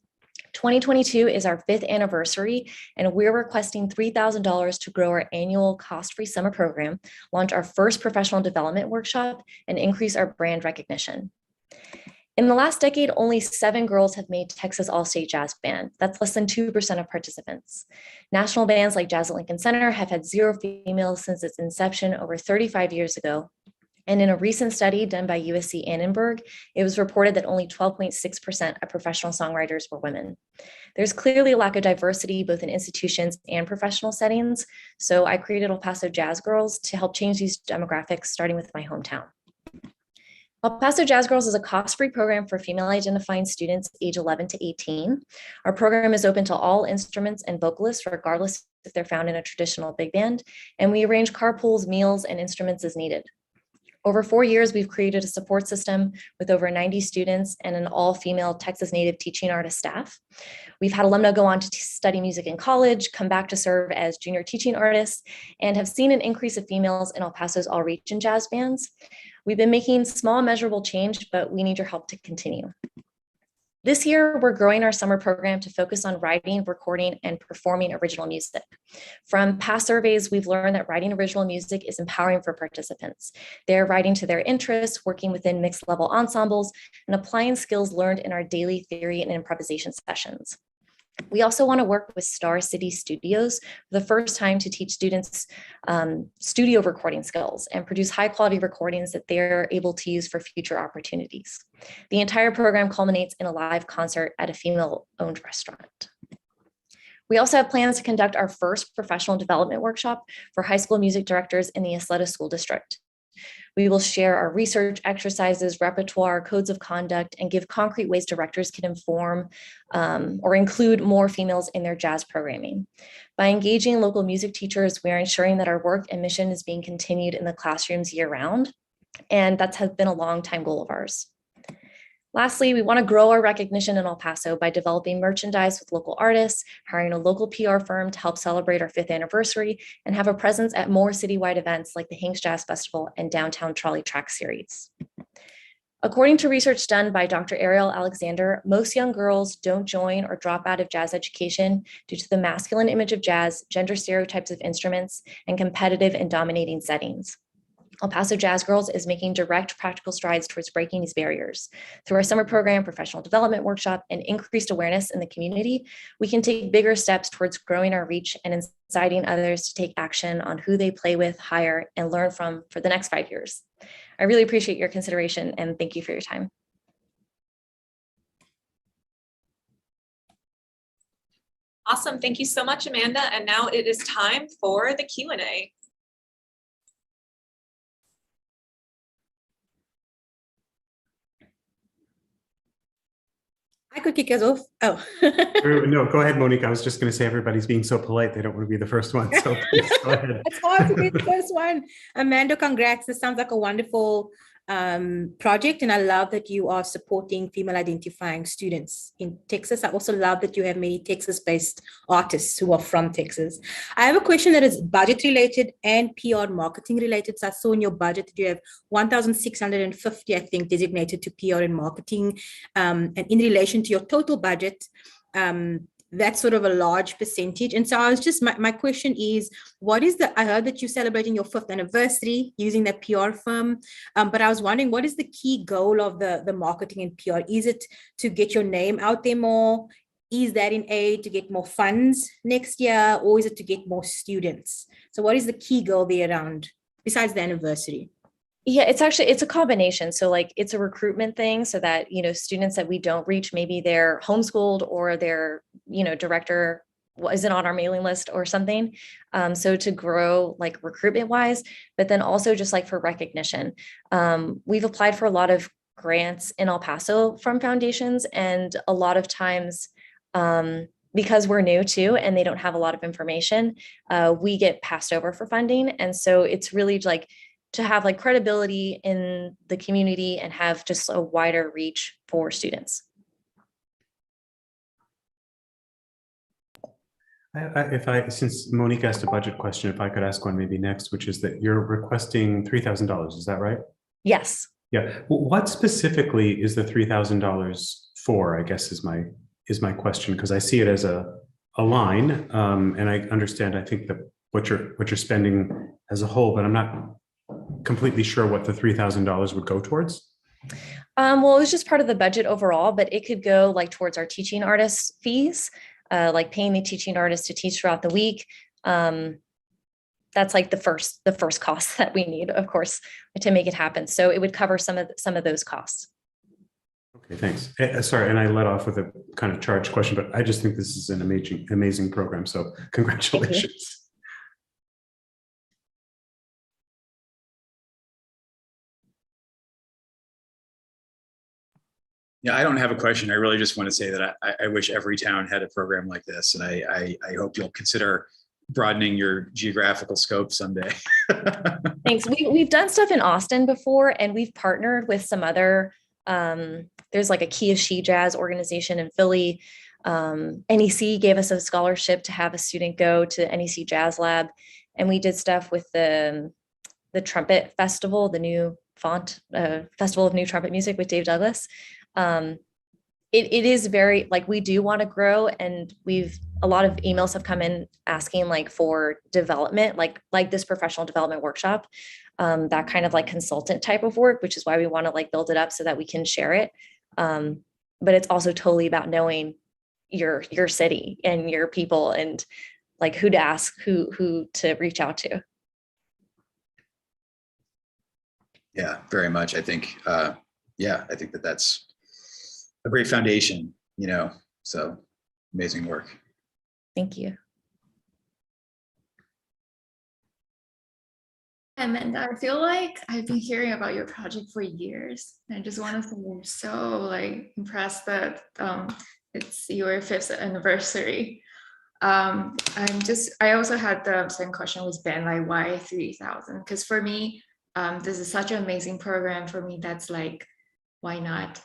2022 is our 5th anniversary, and we're requesting $3,000 to grow our annual cost-free summer program, launch our first professional development workshop, and increase our brand recognition. In the last decade, only 7 girls have made Texas All-State Jazz Band. That's less than 2% of participants. National bands like Jazz at Lincoln Center have had 0 females since its inception over 35 years ago. And in a recent study done by USC Annenberg, it was reported that only 12.6% of professional songwriters were women. There's clearly a lack of diversity both in institutions and professional settings. So I created El Paso Jazz Girls to help change these demographics, starting with my hometown. El Paso Jazz Girls is a cost-free program for female identifying students age 11 to 18. Our program is open to all instruments and vocalists, regardless if they're found in a traditional big band. And we arrange carpools, meals, and instruments as needed. Over 4 years, we've created a support system with over 90 students and an all-female Texas native teaching artist staff. We've had alumna go on to study music in college, come back to serve as junior teaching artists, and have seen an increase of females in El Paso's all-region jazz bands. We've been making small measurable change, but we need your help to continue. This year, we're growing our summer program to focus on writing, recording, and performing original music. From past surveys, we've learned that writing original music is empowering for participants. They're writing to their interests, working within mixed-level ensembles, and applying skills learned in our daily theory and improvisation sessions. We also want to work with Star City Studios for the first time to teach students studio recording skills and produce high quality recordings that they're able to use for future opportunities. The entire program culminates in a live concert at a female-owned restaurant. We also have plans to conduct our first professional development workshop for high school music directors in the Ysleta School District. We will share our research exercises, repertoire, codes of conduct, and give concrete ways directors can inform or include more females in their jazz programming. By engaging local music teachers, we are ensuring that our work and mission is being continued in the classrooms year-round, and that has been a long-time goal of ours. Lastly, we want to grow our recognition in El Paso by developing merchandise with local artists, hiring a local PR firm to help celebrate our 5th anniversary, and have a presence at more citywide events like the Hanks Jazz Festival and Downtown Trolley Track Series. According to research done by Dr. Ariel Alexander, most young girls don't join or drop out of jazz education due to the masculine image of jazz, gender stereotypes of instruments, and competitive and dominating settings. El Paso Jazz Girls is making direct practical strides towards breaking these barriers. Through our summer program, professional development workshop, and increased awareness in the community, we can take bigger steps towards growing our reach and inciting others to take action on who they play with, hire, and learn from for the next 5 years. I really appreciate your consideration and thank you for your time. Awesome. Thank you so much, Amanda. And now it is time for the Q&A. I could kick us off. Oh. No, go ahead, Monique. I was just going to say everybody's being so polite. They don't want to be the first one. So please go ahead. It's hard to be the first one. Amanda, congrats. This sounds like a wonderful project. And I love that you are supporting female identifying students in Texas. I also love that you have many Texas-based artists who are from Texas. I have a question that is budget related and PR marketing related. So I saw in your budget that you have 1,650, I think, designated to PR and marketing. And in relation to your total budget, that's sort of a large percentage. And so I was just, my question is, I heard that you're celebrating your 5th anniversary using that PR firm, but I was wondering, what is the key goal of the marketing and PR? Is it to get your name out there more? Is that in aid to get more funds next year? Or is it to get more students? So what is the key goal there around, besides the anniversary? Yeah, it's a combination. So like it's a recruitment thing so that, students that we don't reach, maybe they're homeschooled or their, director isn't on our mailing list or something. So to grow like recruitment wise, but then also just like for recognition. We've applied for a lot of grants in El Paso from foundations, and a lot of times, because we're new too, and they don't have a lot of information, we get passed over for funding. And so it's really like, to have like credibility in the community and have just a wider reach for students. Since Monique asked a budget question, if I could ask one maybe next, which is that you're requesting $3,000, is that right? Yes. Yeah. What specifically is the $3,000 for, I guess is my question, because I see it as a line, and I understand, I think that what you're spending as a whole, but I'm not completely sure what the $3,000 would go towards. Well, it was just part of the budget overall, but it could go like towards our teaching artists fees, like paying the teaching artists to teach throughout the week. That's like the first cost that we need, of course, to make it happen. So it would cover some of those costs. Okay, thanks. Sorry, and I let off with a kind of charged question, but I just think this is an amazing program. So congratulations. Yeah, I don't have a question. I really just want to say that I wish every town had a program like this, and I hope you'll consider broadening your geographical scope someday. Thanks. We've done stuff in Austin before, and we've partnered with some other, there's like a Kia She Jazz organization in Philly. NEC gave us a scholarship to have a student go to NEC Jazz Lab, and we did stuff with the Trumpet Festival, the new Festival of New Trumpet Music with Dave Douglas. It is very, like, we do want to grow, and a lot of emails have come in asking like for development, like this professional development workshop, that kind of like consultant type of work, which is why we want to like build it up so that we can share it. But it's also totally about knowing your city and your people, and like who to ask, who to reach out to. Yeah, very much. I think, I think that's a great foundation, so amazing work. Thank you. Amanda, I feel like I've been hearing about your project for years. I just want to say I'm so like impressed that it's your 5th anniversary. I also had the same question with Ben, like why 3,000? Because for me, this is such an amazing program for me. That's like, why not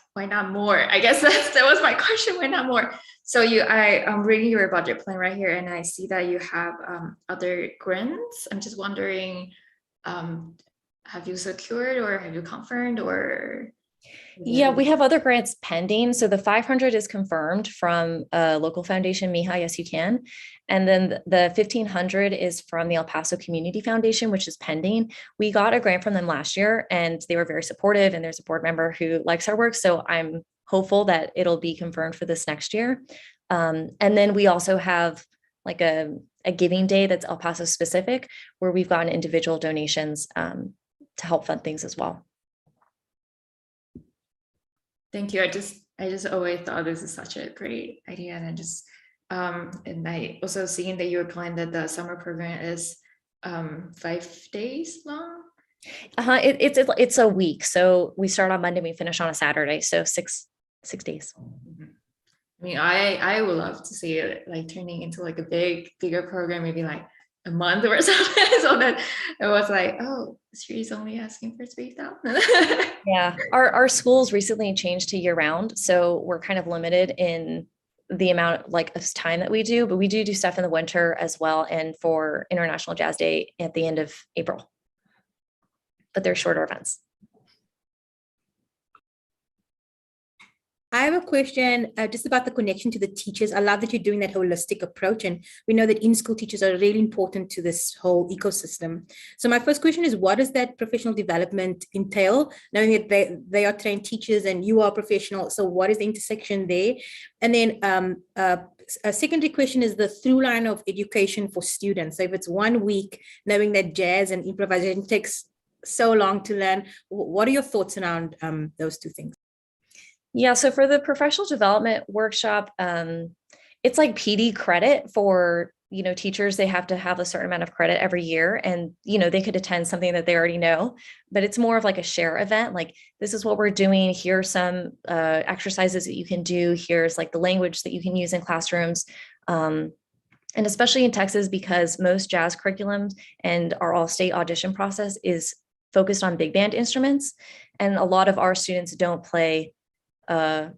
more? I guess that was my question. Why not more? So I'm reading your budget plan right here, and I see that you have other grants. I'm just wondering, have you secured or have you confirmed, or Yeah, we have other grants pending. So the 500 is confirmed from a local foundation, Miha, yes, you can. And then the 1,500 is from the El Paso Community Foundation, which is pending. We got a grant from them last year and they were very supportive, and there's a board member who likes our work. So I'm hopeful that it'll be confirmed for this next year. And then we also have like a giving day that's El Paso specific, where we've gotten individual donations to help fund things as well. Thank you. I just always thought this is such a great idea, and and I also seeing that you were planning that the summer program is 5 days long. It's a week. So we start on Monday, we finish on a Saturday. So six days. I mean, I would love to see it like turning into like a bigger program, maybe like a month or something. So that it was like, oh, she's only asking for 3,000. Yeah, our schools recently changed to year round, so we're kind of limited in the amount like of time that we do, but we do stuff in the winter as well, and for International Jazz Day at the end of April. But they're shorter events. I have a question just about the connection to the teachers. I love that you're doing that holistic approach. And we know that in-school teachers are really important to this whole ecosystem. So my first question is, what does that professional development entail? Knowing that they are trained teachers and you are professional. So what is the intersection there? And then a secondary question is the through line of education for students. So if it's 1 week, knowing that jazz and improvisation takes so long to learn, what are your thoughts around those two things? Yeah, so for the professional development workshop, it's like PD credit for, teachers. They have to have a certain amount of credit every year, and, they could attend something that they already know, but it's more of like a share event. Like, this is what we're doing. Here's some exercises that you can do. Here's like the language that you can use in classrooms. And especially in Texas, because most jazz curriculums and our all-state audition process is focused on big band instruments. And a lot of our students don't play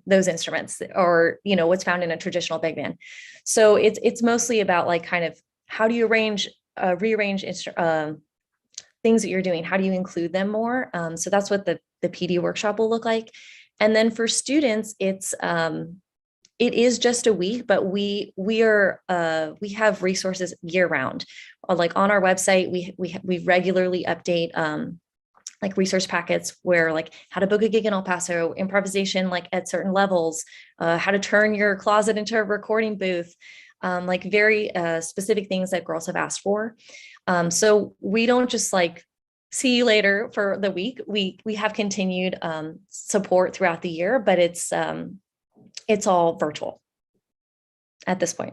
those instruments, or what's found in a traditional big band. So it's mostly about like kind of how do you rearrange things that you're doing, how do you include them more. So that's what the PD workshop will look like. And then for students, it is just a week, but we have resources year round. Like on our website, we regularly update like resource packets where like how to book a gig in El Paso, improvisation like at certain levels, how to turn your closet into a recording booth, like very specific things that girls have asked for. So we don't just like see you later for the week. We have continued support throughout the year, but it's all virtual at this point.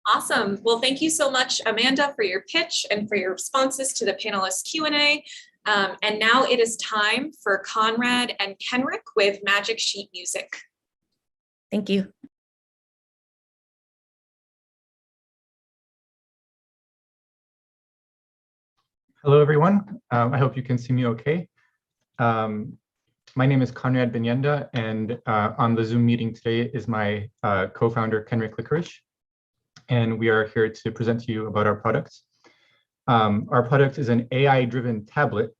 Awesome. Well, thank you so much, Amanda, for your pitch and for your responses to the panelists Q&A. And now it is time for Conrad and Kenrick with Magic Sheet Music. Thank you. Hello, everyone. I hope you can see me okay. My name is Conrad Binyenda, and on the Zoom meeting today is my co-founder, Kenrick Licorice. And we are here to present to you about our product. Our product is an AI-driven tablet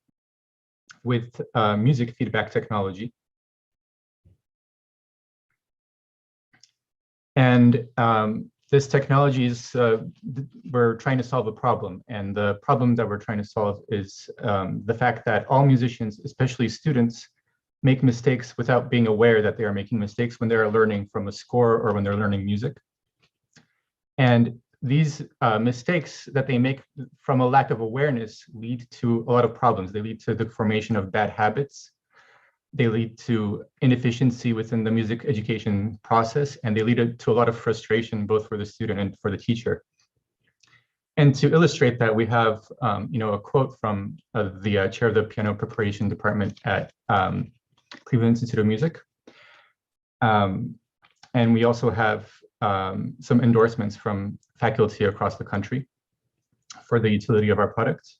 with music feedback technology. And this technology is, we're trying to solve a problem. And the problem that we're trying to solve is the fact that all musicians, especially students, make mistakes without being aware that they are making mistakes when they're learning from a score or when they're learning music. And these mistakes that they make from a lack of awareness lead to a lot of problems. They lead to the formation of bad habits. They lead to inefficiency within the music education process, and they lead to a lot of frustration, both for the student and for the teacher. And to illustrate that, we have a quote from the chair of the piano preparation department at Cleveland Institute of Music. And we also have some endorsements from faculty across the country for the utility of our products.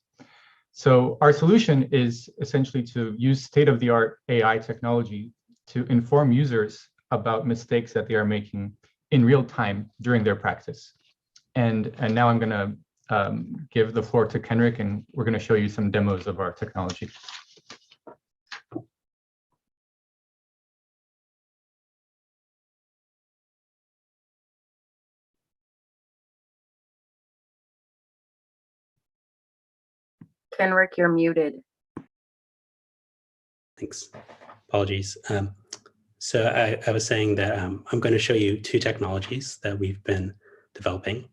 So our solution is essentially to use state-of-the-art AI technology to inform users about mistakes that they are making in real time during their practice. And now I'm going to give the floor to Kenrick, and we're going to show you some demos of our technology. Kenrick, you're muted. Thanks. Apologies. So I was saying that I'm going to show you two technologies that we've been developing.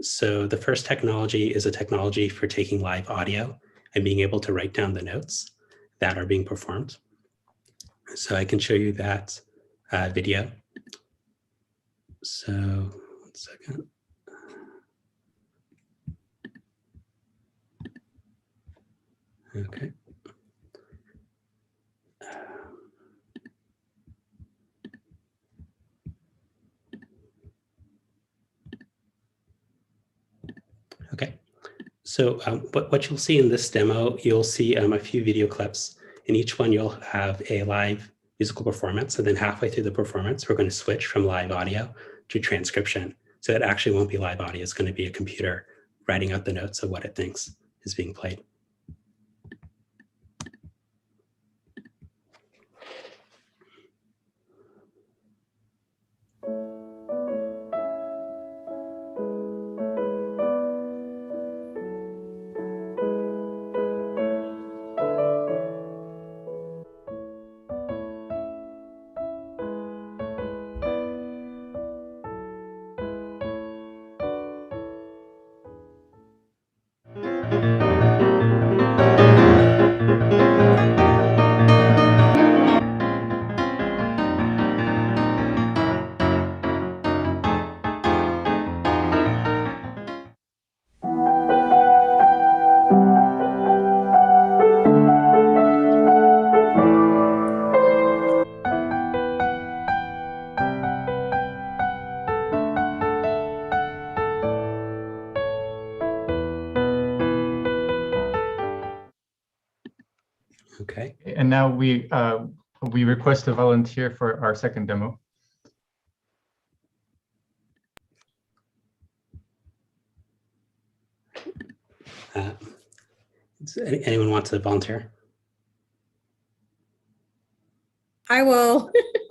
So the first technology is a technology for taking live audio and being able to write down the notes that are being performed. So I can show you that video. So 1 second. Okay. Okay, so what you'll see in this demo, you'll see a few video clips. In each one, you'll have a live musical performance, and then halfway through the performance, we're going to switch from live audio to transcription. So it actually won't be live audio, it's going to be a computer writing out the notes of what it thinks is being played. Okay. And now we request a volunteer for our second demo. Anyone want to volunteer? I will.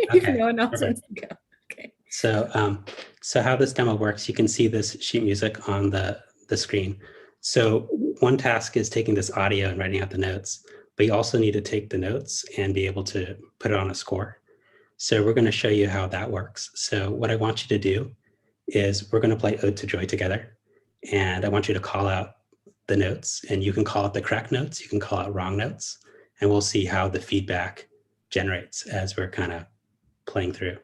Okay, If no one else perfect. wants to go. Okay. So how this demo works, you can see this sheet music on the screen. So one task is taking this audio and writing out the notes, but you also need to take the notes and be able to put it on a score. So we're going to show you how that works. So what I want you to do is we're going to play Ode to Joy together. And I want you to call out the notes, and you can call out the correct notes, you can call out wrong notes, and we'll see how the feedback generates as we're kind of playing through.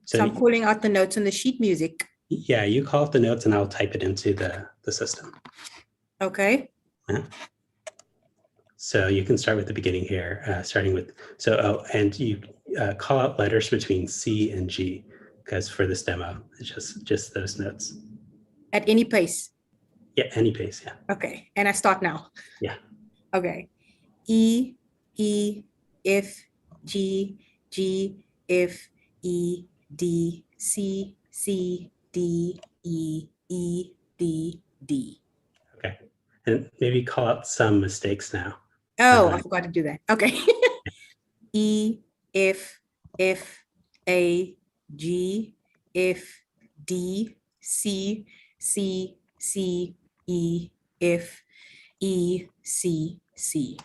So I'm calling out the notes on the sheet music. Yeah, you call out the notes and I'll type it into the system. Okay. Yeah. So you can start with the beginning here, starting with, and you call out letters between C and G, because for this demo, it's just those notes. At any pace. Yeah, any pace, yeah. Okay, and I start now. Yeah. Okay. E, F, G, F, E, D, C, D, E, D. Okay, and maybe call out some mistakes now. Oh, I forgot to do that. Okay. E, F, A, G, F, D, C, E, F, E, C.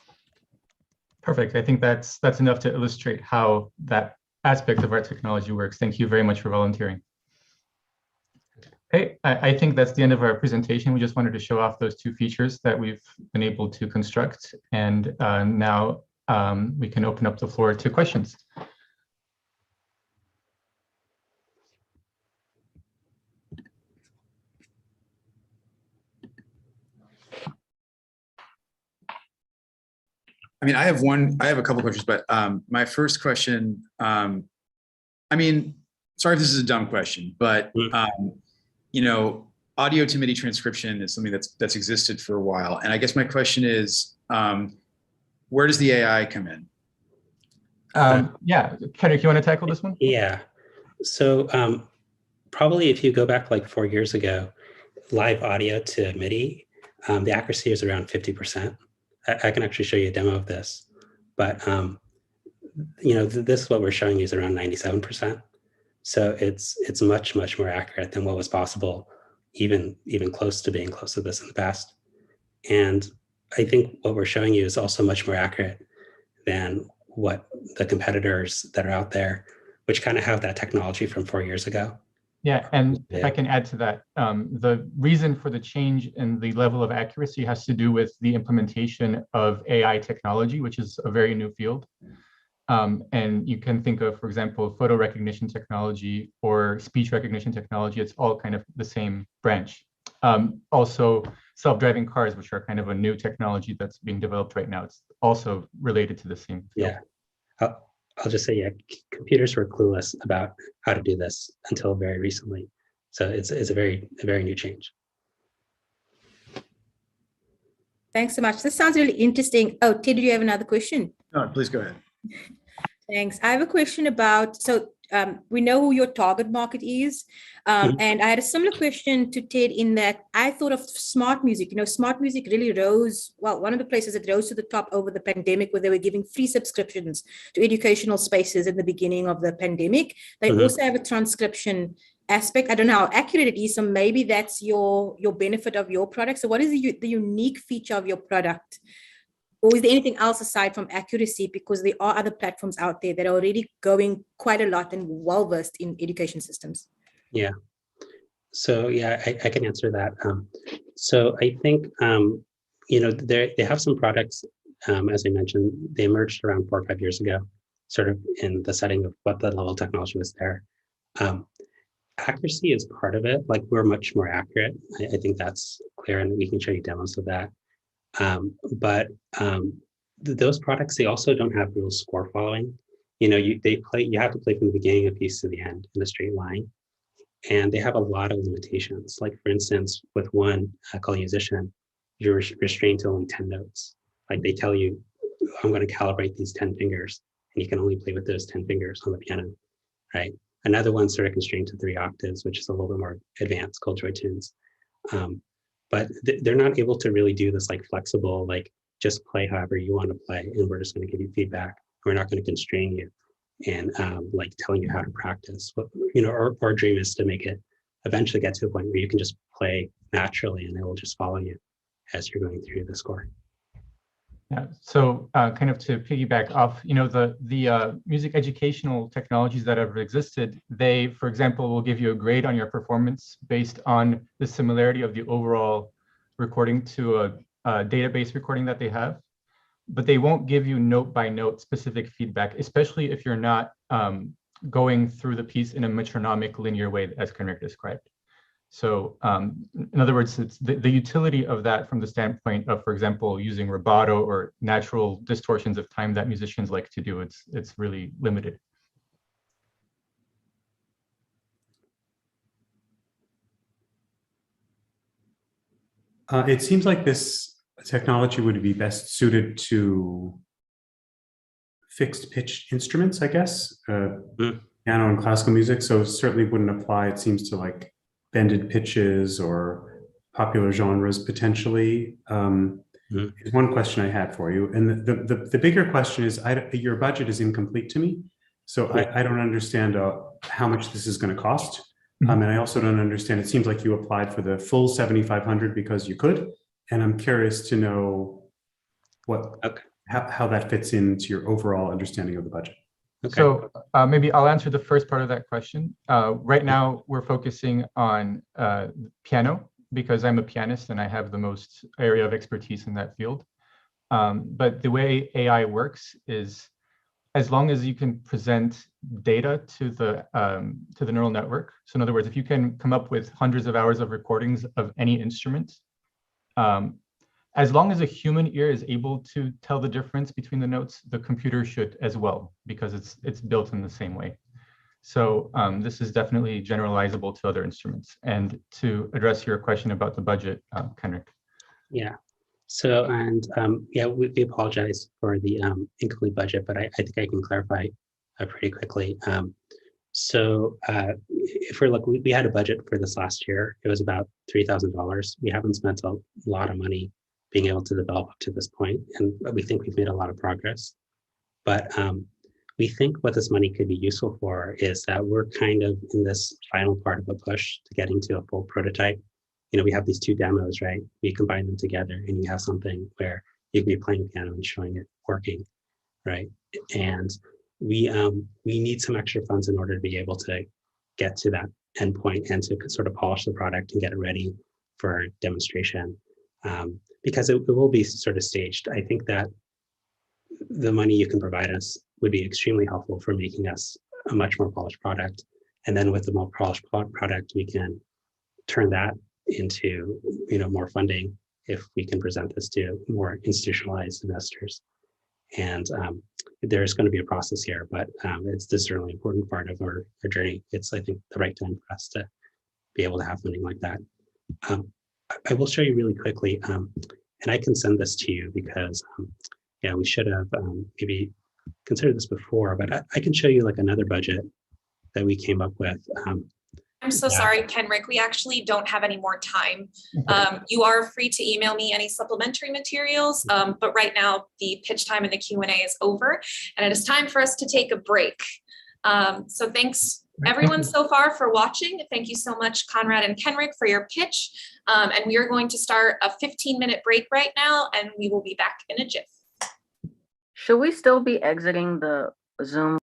Perfect. I think that's enough to illustrate how that aspect of our technology works. Thank you very much for volunteering. Okay, I think that's the end of our presentation. We just wanted to show off those two features that we've been able to construct. And now we can open up the floor to questions. I mean, I have a couple questions, but my first question, I mean, sorry if this is a dumb question, but you know, audio to MIDI transcription is something that's existed for a while. And I guess my question is, where does the AI come in? Yeah, Kendrick, you want to tackle this one? Yeah. So probably if you go back like 4 years ago, live audio to MIDI the accuracy is around 50%. I can actually show you a demo of this, but this is what we're showing you is around 97%. So it's much more accurate than what was possible, even close to being close to this in the past. And I think what we're showing you is also much more accurate than what the competitors that are out there, which kind of have that technology from 4 years ago. Yeah, and if I can add to that, the reason for the change in the level of accuracy has to do with the implementation of AI technology, which is a very new field. And you can think of, for example, photo recognition technology or speech recognition technology. It's all kind of the same branch. Also, self-driving cars, which are kind of a new technology that's being developed right now. It's also related to the same field. Yeah, I'll just say, yeah, computers were clueless about how to do this until very recently. So it's a very new change. Thanks so much. This sounds really interesting. Oh, Ted, do you have another question? No, please go ahead. Thanks. I have a question about, we know who your target market is. And I had a similar question to Ted in that I thought of smart music. Smart music really rose, well, one of the places that rose to the top over the pandemic where they were giving free subscriptions to educational spaces in the beginning of the pandemic. They also have a transcription aspect. I don't know how accurate it is, so maybe that's your benefit of your product. So what is the unique feature of your product? Or is there anything else aside from accuracy? Because there are other platforms out there that are already going quite a lot and well-versed in education systems. Yeah. So yeah, I can answer that. So I think, they have some products, as I mentioned, they emerged around 4 or 5 years ago, sort of in the setting of what the level of technology was there. Accuracy is part of it. Like, we're much more accurate. I think that's clear, and we can show you demos of that. But those products, they also don't have real score following. You have to play from the beginning of a piece to the end in a straight line. And they have a lot of limitations. Like, for instance, with one called Musician, you're restrained to only 10 notes. Like, they tell you, I'm going to calibrate these 10 fingers, and you can only play with those 10 fingers on the piano, right? Another one's sort of constrained to 3 octaves, which is a little bit more advanced, called Joy Tunes. But they're not able to really do this like flexible, like just play however you want to play, and we're just going to give you feedback. We're not going to constrain you and like telling you how to practice. But, our dream is to make it eventually get to a point where you can just play naturally, and it will just follow you as you're going through the score. Yeah. So kind of to piggyback off, the music educational technologies that have existed, they, for example, will give you a grade on your performance based on the similarity of the overall recording to a database recording that they have, but they won't give you note by note specific feedback, especially if you're not going through the piece in a metronomic linear way, as Kenrick described. So in other words, it's the utility of that from the standpoint of, for example, using rubato or natural distortions of time that musicians like to do, it's really limited. It seems like this technology would be best suited to fixed pitch instruments, I guess, piano and classical music. So certainly wouldn't apply, it seems, to like bended pitches or popular genres potentially. Is one question I had for you. And the bigger question is, your budget is incomplete to me. So I don't understand how much this is going to cost. And I also don't understand, it seems like you applied for the full 7,500 because you could. And I'm curious to know how that fits into your overall understanding of the budget. Okay. So maybe I'll answer the first part of that question. Right now, we're focusing on piano because I'm a pianist and I have the most area of expertise in that field. But the way AI works is, as long as you can present data to the neural network. So in other words, if you can come up with hundreds of hours of recordings of any instrument, as long as a human ear is able to tell the difference between the notes, the computer should as well, because it's built in the same way. So this is definitely generalizable to other instruments. And to address your question about the budget, Kenrick. Yeah. So, and we apologize for the incomplete budget, but I think I can clarify pretty quickly. So if we're looking, we had a budget for this last year. It was about $3,000. We haven't spent a lot of money being able to develop up to this point, and we think we've made a lot of progress. But we think what this money could be useful for is that we're kind of in this final part of a push to getting to a full prototype. You know, we have these two demos, right? We combine them together and you have something where you can be playing piano and showing it working, right? And we need some extra funds in order to be able to get to that endpoint and to sort of polish the product and get it ready for demonstration, because it will be sort of staged. I think that the money you can provide us would be extremely helpful for making us a much more polished product. And then with the more polished product, we can turn that into, you know, more funding if we can present this to more institutionalized investors. And there's going to be a process here, but it's this certainly important part of our journey. It's, I think, the right time for us to be able to have funding like that. I will show you really quickly, and I can send this to you because, yeah, we should have maybe considered this before, but I can show you like another budget that we came up with. I'm so sorry, Kenrick, we actually don't have any more time. You are free to email me any supplementary materials, but right now the pitch time and the Q&A is over, and it is time for us to take a break. So thanks everyone so far for watching. Thank you so much, Conrad and Kenrick, for your pitch. And we are going to start a 15-minute break right now, and we will be back in a jiff. Should we still be exiting the Zoom?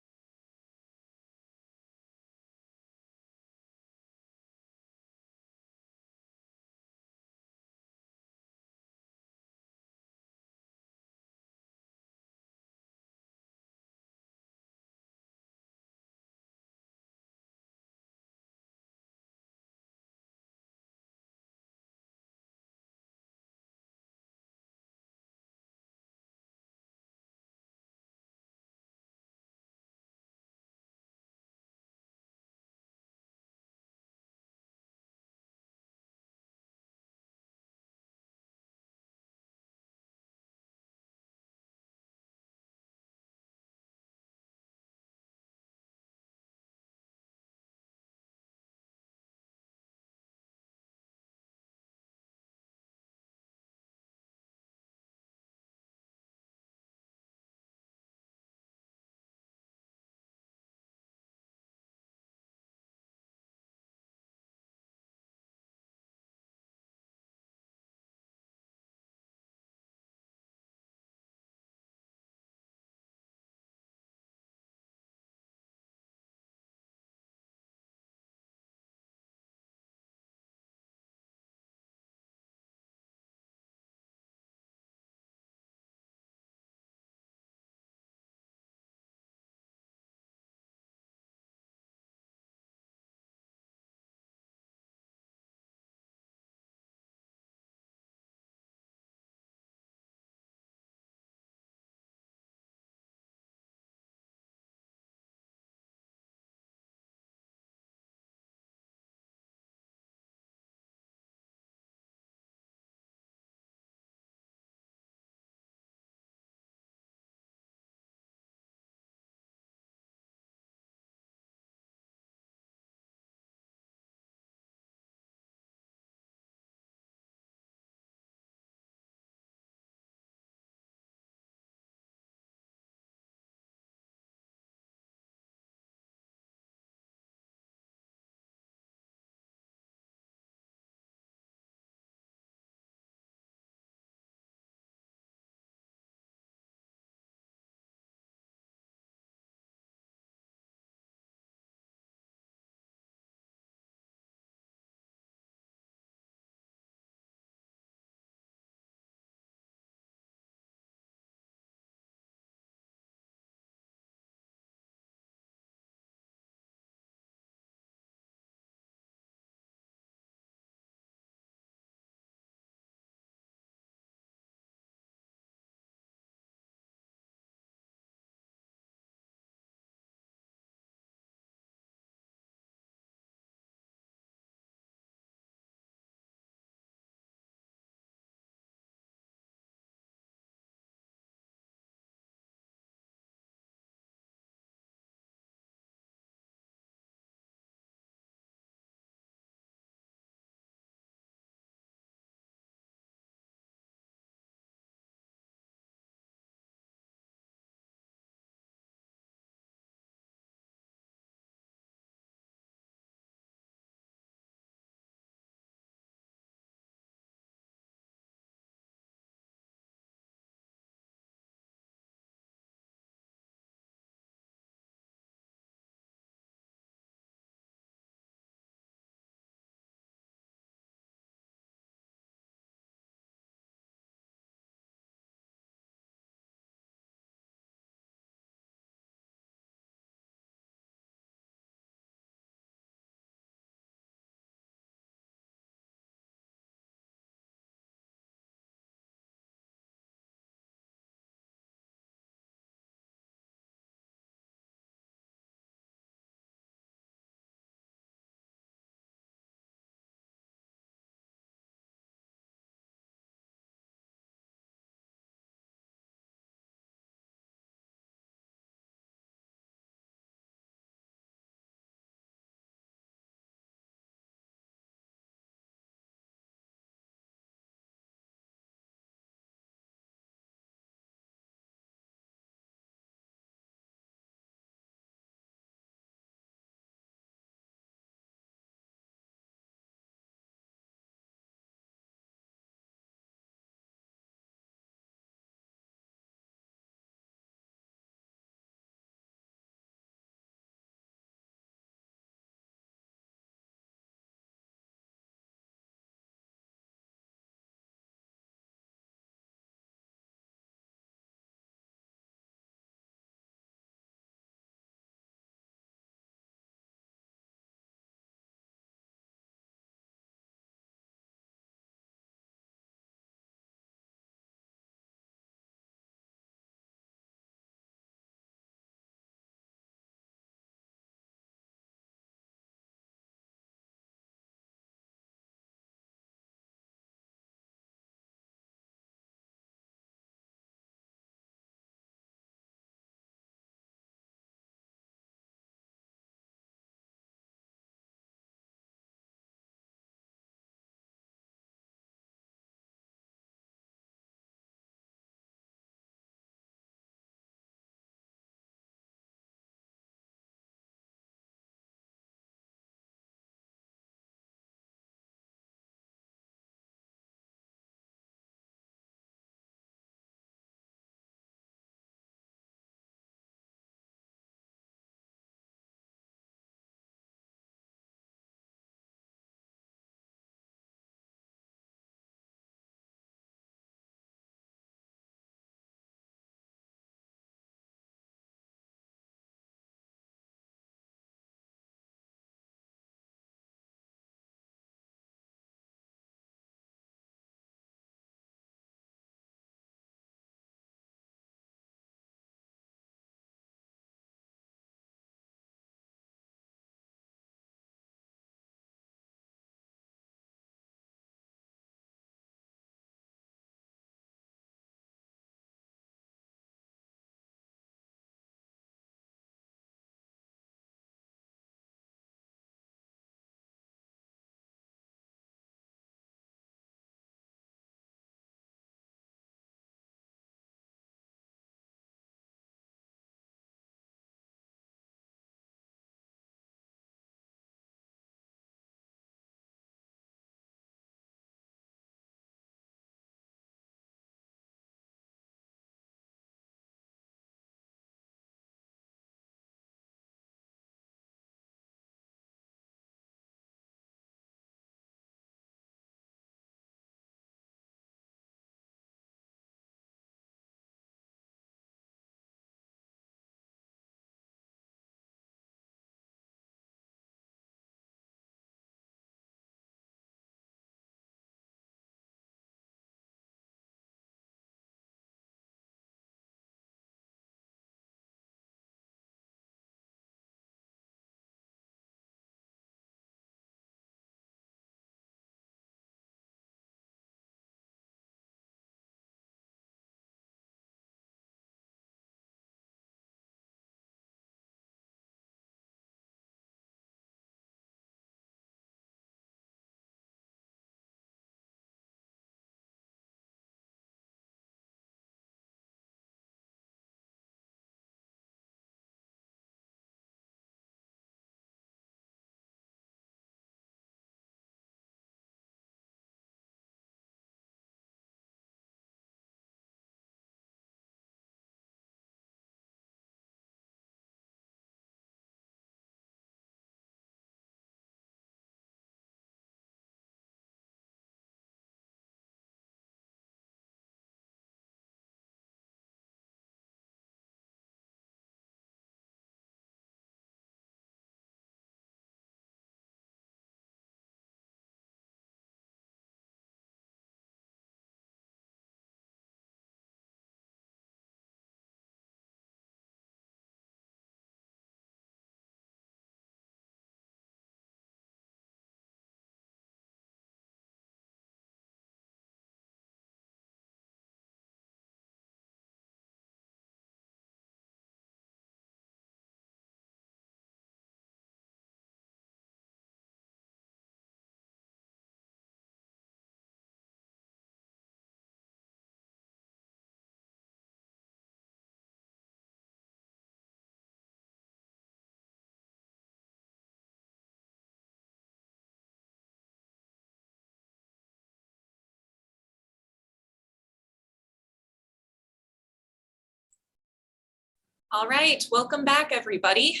All right, welcome back, everybody.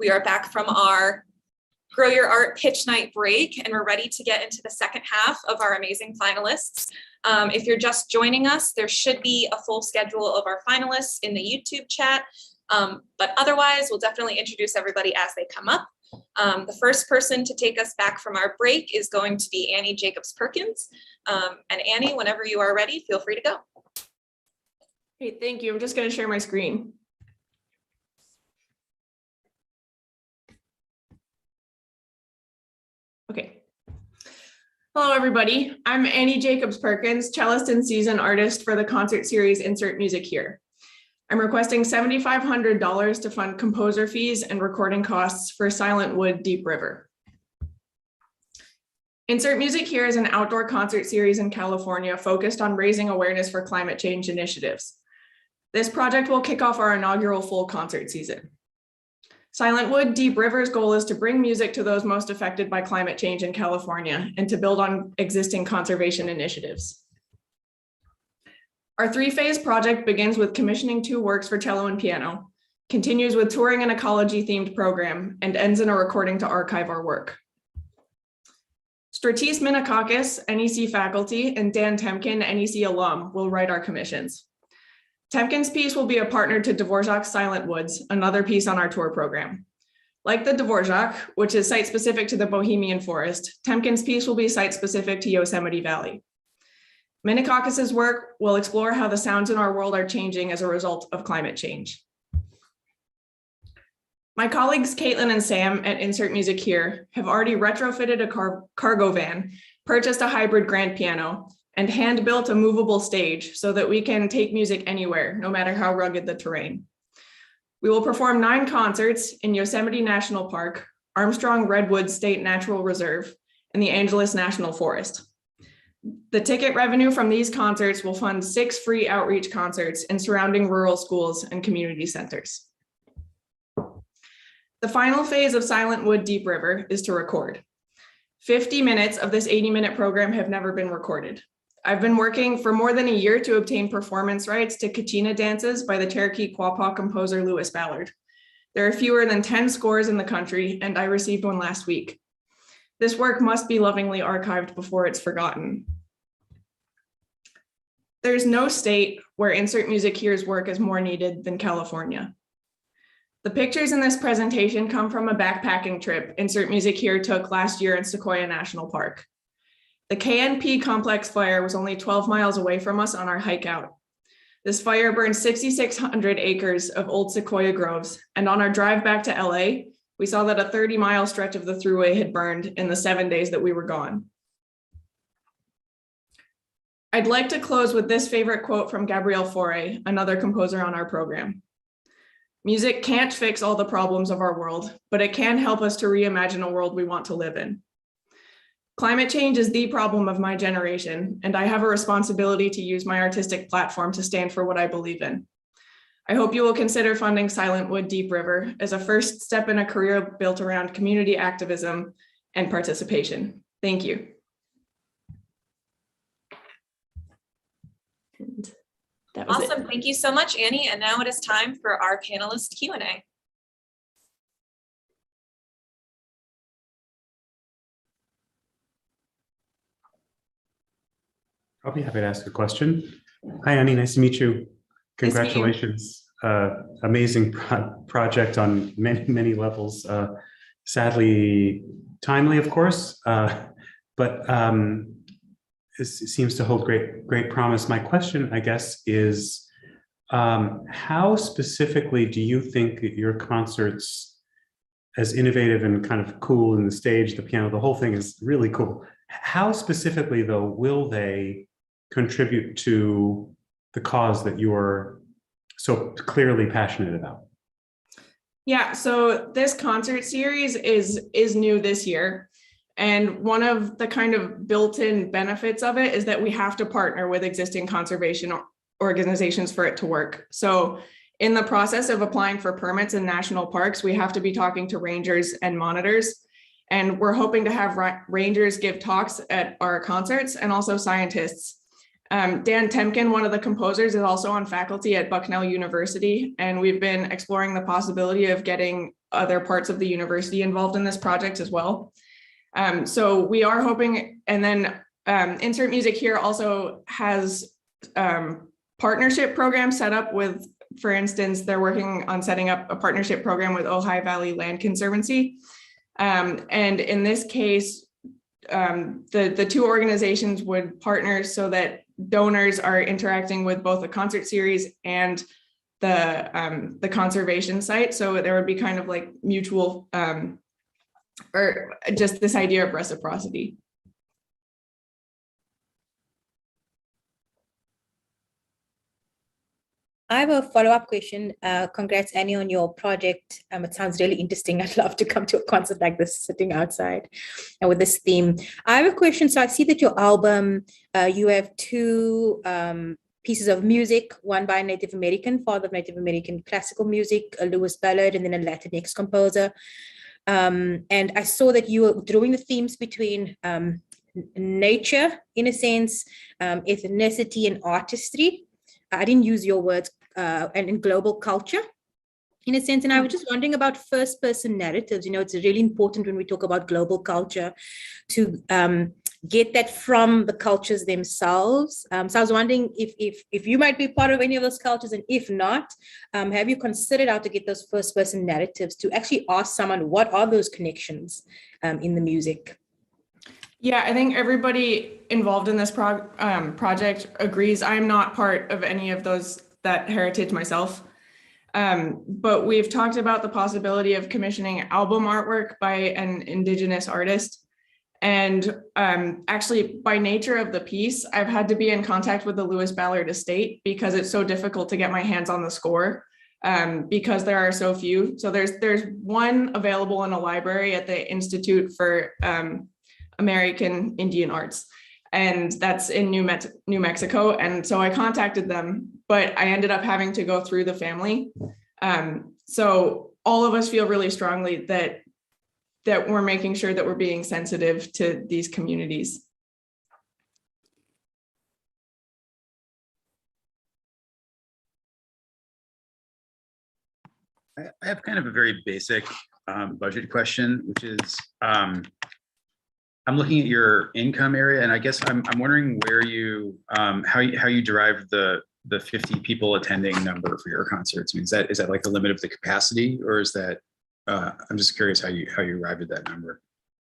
We are back from our Grow Your Art Pitch Night break, and we're ready to get into the second half of our amazing finalists. If you're just joining us, there should be a full schedule of our finalists in the YouTube chat, but otherwise, we'll definitely introduce everybody as they come up. The first person to take us back from our break is going to be Annie Jacobs-Perkins. And Annie, whenever you are ready, feel free to go. Hey, thank you. I'm just going to share my screen. Okay. Hello, everybody. I'm Annie Jacobs-Perkins, cellist and seasoned artist for the concert series Insert Music Here. I'm requesting $7,500 to fund composer fees and recording costs for Silent Wood Deep River. Insert Music Here is an outdoor concert series in California focused on raising awareness for climate change initiatives. This project will kick off our inaugural full concert season. Silent Wood Deep River's goal is to bring music to those most affected by climate change in California and to build on existing conservation initiatives. Our three-phase project begins with commissioning 2 works for cello and piano, continues with touring an ecology-themed program, and ends in a recording to archive our work. Stratis Minakakis, NEC faculty, and Dan Temkin, NEC alum, will write our commissions. Temkin's piece will be a partner to Dvorak's Silent Woods, another piece on our tour program. Like the Dvorak, which is site-specific to the Bohemian Forest, Temkin's piece will be site-specific to Yosemite Valley. Minakakis' work will explore how the sounds in our world are changing as a result of climate change. My colleagues Caitlin and Sam at Insert Music Here have already retrofitted a cargo van, purchased a hybrid grand piano, and hand-built a movable stage so that we can take music anywhere, no matter how rugged the terrain. We will perform 9 concerts in Yosemite National Park, Armstrong Redwoods State Natural Reserve, and the Angeles National Forest. The ticket revenue from these concerts will fund 6 free outreach concerts in surrounding rural schools and community centers. The final phase of Silent Wood Deep River is to record. 50 minutes of this 80-minute program have never been recorded. I've been working for more than a year to obtain performance rights to Kachina dances by the Cherokee Quapaw composer Lewis Ballard. There are fewer than 10 scores in the country, and I received one last week. This work must be lovingly archived before it's forgotten. There's no state where Insert Music Here's work is more needed than California. The pictures in this presentation come from a backpacking trip Insert Music Here took last year in Sequoia National Park. The KNP complex fire was only 12 miles away from us on our hike out. This fire burned 6,600 acres of old sequoia groves, and on our drive back to LA, we saw that a 30-mile stretch of the thruway had burned in the 7 days that we were gone. I'd like to close with this favorite quote from Gabrielle Fauré, another composer on our program. Music can't fix all the problems of our world, but it can help us to reimagine a world we want to live in. Climate change is the problem of my generation, and I have a responsibility to use my artistic platform to stand for what I believe in. I hope you will consider funding Silent Wood Deep River as a first step in a career built around community activism and participation. Thank you. And that was awesome. Thank you so much, Annie. And now it is time for our panelist Q&A. I'll be happy to ask a question. Hi, Annie, nice to meet you. Congratulations. Amazing project on many levels. Sadly, timely, of course, but it seems to hold great promise. My question, I guess, is how specifically do you think that your concerts, as innovative and kind of cool in the stage, the piano, the whole thing is really cool. How specifically, though, will they contribute to the cause that you're so clearly passionate about? Yeah, so this concert series is new this year. And one of the kind of built-in benefits of it is that we have to partner with existing conservation organizations for it to work. So in the process of applying for permits in national parks, we have to be talking to rangers and monitors. And we're hoping to have rangers give talks at our concerts and also scientists Dan Temkin, one of the composers, is also on faculty at Bucknell University, and we've been exploring the possibility of getting other parts of the university involved in this project as well. So we are hoping, and then Insert Music Here also has partnership programs set up with, for instance, they're working on setting up a partnership program with Ojai Valley Land Conservancy. And in this case, the two organizations would partner so that donors are interacting with both the concert series and the conservation site. So there would be kind of like mutual, or just this idea of reciprocity. I have a follow-up question. Congrats, Annie, on your project. It sounds really interesting. I'd love to come to a concert like this, sitting outside and with this theme. I have a question. So I see that your album, you have two pieces of music, one by a Native American, father of Native American classical music, a Lewis Ballard, and then a Latinx composer. And I saw that you were drawing the themes between nature, in a sense, ethnicity and artistry. I didn't use your words, and in global culture, in a sense. And I was just wondering about first person narratives. You know, it's really important when we talk about global culture to get that from the cultures themselves. So I was wondering if you might be part of any of those cultures, and if not, have you considered how to get those first person narratives to actually ask someone, what are those connections in the music? Yeah, I think everybody involved in this project agrees. I'm not part of any of that heritage myself. But we've talked about the possibility of commissioning album artwork by an Indigenous artist. And actually, by nature of the piece, I've had to be in contact with the Lewis Ballard estate because it's so difficult to get my hands on the score because there are so few. So there's one available in a library at the Institute for American Indian Arts, and that's in New Mexico. And so I contacted them, but I ended up having to go through the family. So all of us feel really strongly that we're making sure that we're being sensitive to these communities. I have kind of a very basic budget question, which is, I'm looking at your income area, and I guess I'm wondering where you, how you derive the 50 people attending number for your concerts. I mean, is that like the limit of the capacity, or is that? I'm just curious how you arrived at that number.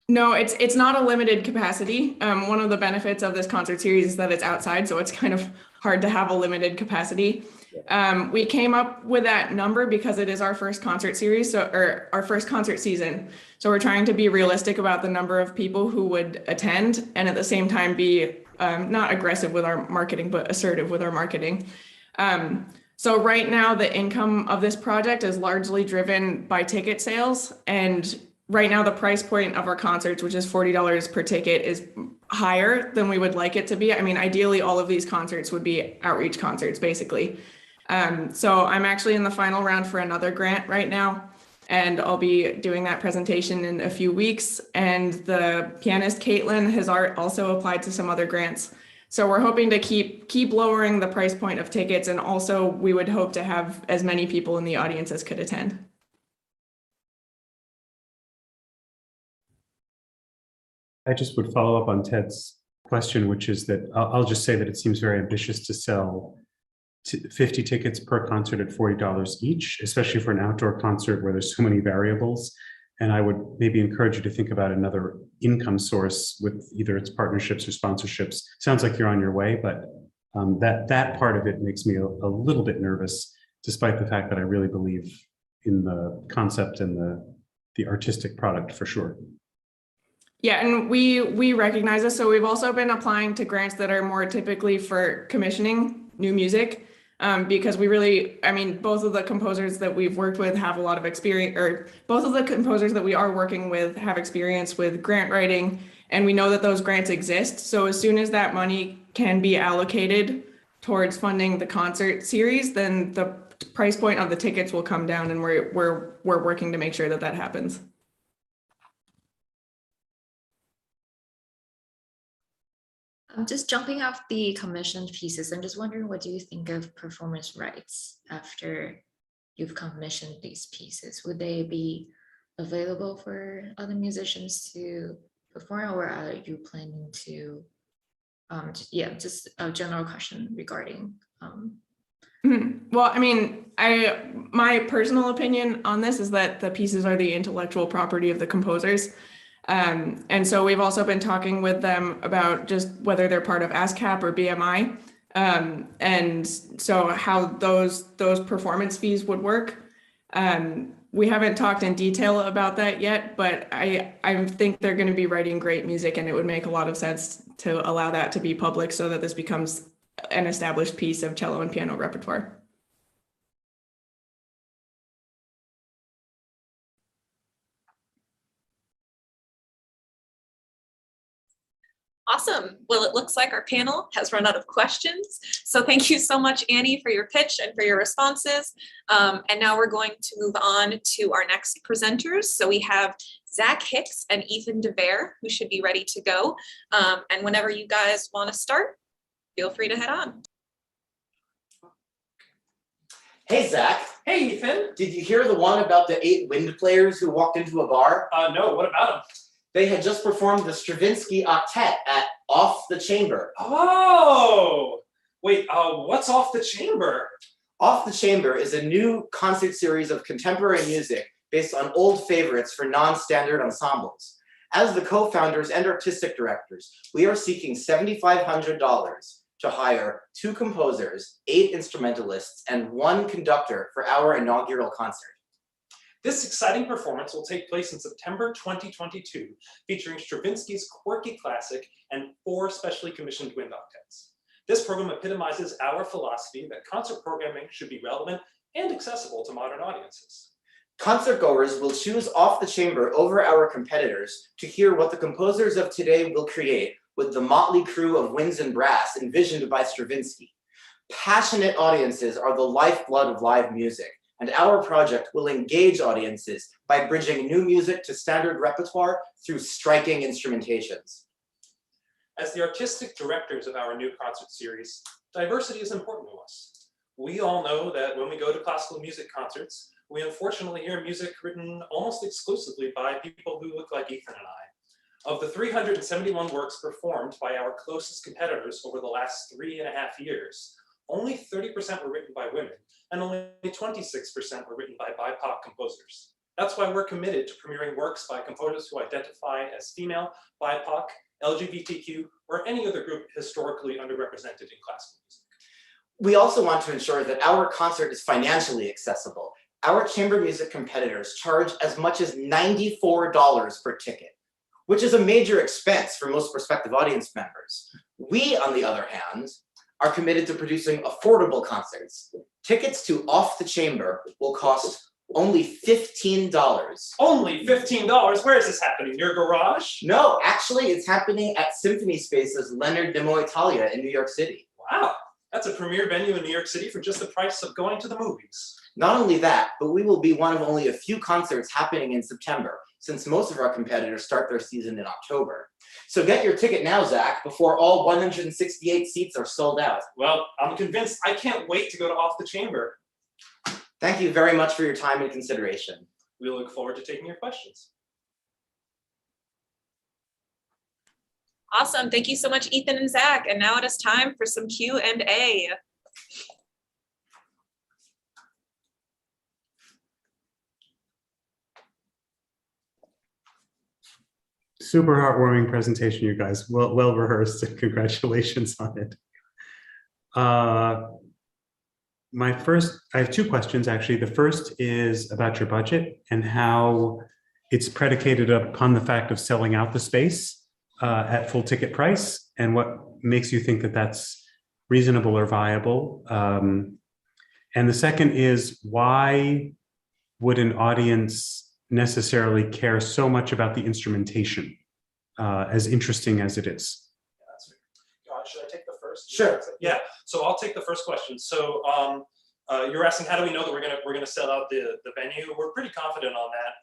No, it's not a limited capacity. One of the benefits of this concert series is that it's outside, so it's kind of hard to have a limited capacity. We came up with that number because it is our first concert series, or our first concert season. So we're trying to be realistic about the number of people who would attend, and at the same time be not aggressive with our marketing, but assertive with our marketing. So right now, the income of this project is largely driven by ticket sales. And right now, the price point of our concerts, which is $40 per ticket, is higher than we would like it to be. I mean, ideally, all of these concerts would be outreach concerts, basically. So I'm actually in the final round for another grant right now, and I'll be doing that presentation in a few weeks. And the pianist Caitlin has also applied to some other grants. So we're hoping to keep lowering the price point of tickets, and also we would hope to have as many people in the audience as could attend. I just would follow up on Ted's question, which is that I'll just say that it seems very ambitious to sell 50 tickets per concert at $40 each, especially for an outdoor concert where there's so many variables. And I would maybe encourage you to think about another income source with either its partnerships or sponsorships. Sounds like you're on your way, but that part of it makes me a little bit nervous, despite the fact that I really believe in the concept and the artistic product for sure. Yeah, and we recognize this. So we've also been applying to grants that are more typically for commissioning new music. Because we really, I mean, both of the composers that we've worked with have a lot of experience, or both of the composers that we are working with have experience with grant writing, and we know that those grants exist. So as soon as that money can be allocated towards funding the concert series, then the price point of the tickets will come down, and we're working to make sure that that happens. I'm just jumping off the commissioned pieces. I'm just wondering, what do you think of performance rights after you've commissioned these pieces? Would they be available for other musicians to perform, or are you planning to, just a general question regarding. Well, I mean, my personal opinion on this is that the pieces are the intellectual property of the composers. And so we've also been talking with them about just whether they're part of ASCAP or BMI. And so how those performance fees would work. We haven't talked in detail about that yet, but I think they're going to be writing great music, and it would make a lot of sense to allow that to be public so that this becomes an established piece of cello and piano repertoire. Awesome. Well, it looks like our panel has run out of questions. So thank you so much, Annie, for your pitch and for your responses. And now we're going to move on to our next presenters. So we have Zach Hicks and Ethan DeVere, who should be ready to go. And whenever you guys want to start, feel free to head on. Hey, Zach. Hey, Ethan. Did you hear the one about the 8 wind players who walked into a bar? No, what about them? They had just performed the Stravinsky Octet at Off the Chamber. Oh, wait, what's Off the Chamber? Off the Chamber is a new concert series of contemporary music based on old favorites for non-standard ensembles. As the co-founders and artistic directors, we are seeking $7,500 to hire 2 composers, 8 instrumentalists, and 1 conductor for our inaugural concert. This exciting performance will take place in September 2022, featuring Stravinsky's quirky classic and 4 specially commissioned wind octets. This program epitomizes our philosophy that concert programming should be relevant and accessible to modern audiences. Concertgoers will choose Off the Chamber over our competitors to hear what the composers of today will create with the motley crew of winds and brass envisioned by Stravinsky. Passionate audiences are the lifeblood of live music, and our project will engage audiences by bridging new music to standard repertoire through striking instrumentations. As the artistic directors of our new concert series, diversity is important to us. We all know that when we go to classical music concerts, we unfortunately hear music written almost exclusively by people who look like Ethan and I. Of the 371 works performed by our closest competitors over the last 3.5 years, only 30% were written by women, and only 26% were written by BIPOC composers. That's why we're committed to premiering works by composers who identify as female, BIPOC, LGBTQ, or any other group historically underrepresented in classical music. We also want to ensure that our concert is financially accessible. Our chamber music competitors charge as much as $94 per ticket, which is a major expense for most prospective audience members. We, on the other hand, are committed to producing affordable concerts. Tickets to Off the Chamber will cost only $15. Only $15? Where is this happening? Your garage? No, actually it's happening at Symphony Space's Leonard de Mo Italia in New York City. Wow, that's a premier venue in New York City for just the price of going to the movies. Not only that, but we will be one of only a few concerts happening in September, since most of our competitors start their season in October. So get your ticket now, Zach, before all 168 seats are sold out. Well, I'm convinced. I can't wait to go to Off the Chamber. Thank you very much for your time and consideration. We look forward to taking your questions. Awesome. Thank you so much, Ethan and Zach. And now it is time for some Q&A. Super heartwarming presentation, you guys. Well rehearsed, and congratulations on it. I have 2 questions actually. The first is about your budget and how it's predicated upon the fact of selling out the space at full ticket price, and what makes you think that that's reasonable or viable. And the second is, why would an audience necessarily care so much about the instrumentation, as interesting as it is? Should I take the first? Sure. Yeah. So I'll take the first question. So you're asking, how do we know that we're gonna sell out the venue? We're pretty confident on that.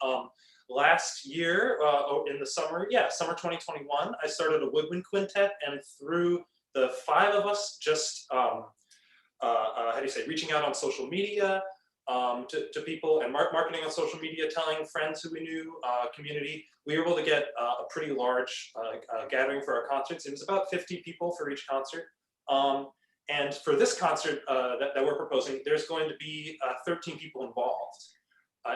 last year in the summer, summer 2021, I started a woodwind quintet, and through the 5 of us just, reaching out on social media to people and marketing on social media, telling friends who we knew, community, we were able to get a pretty large gathering for our concerts. It was about 50 people for each concert. And for this concert that we're proposing, there's going to be 13 people involved.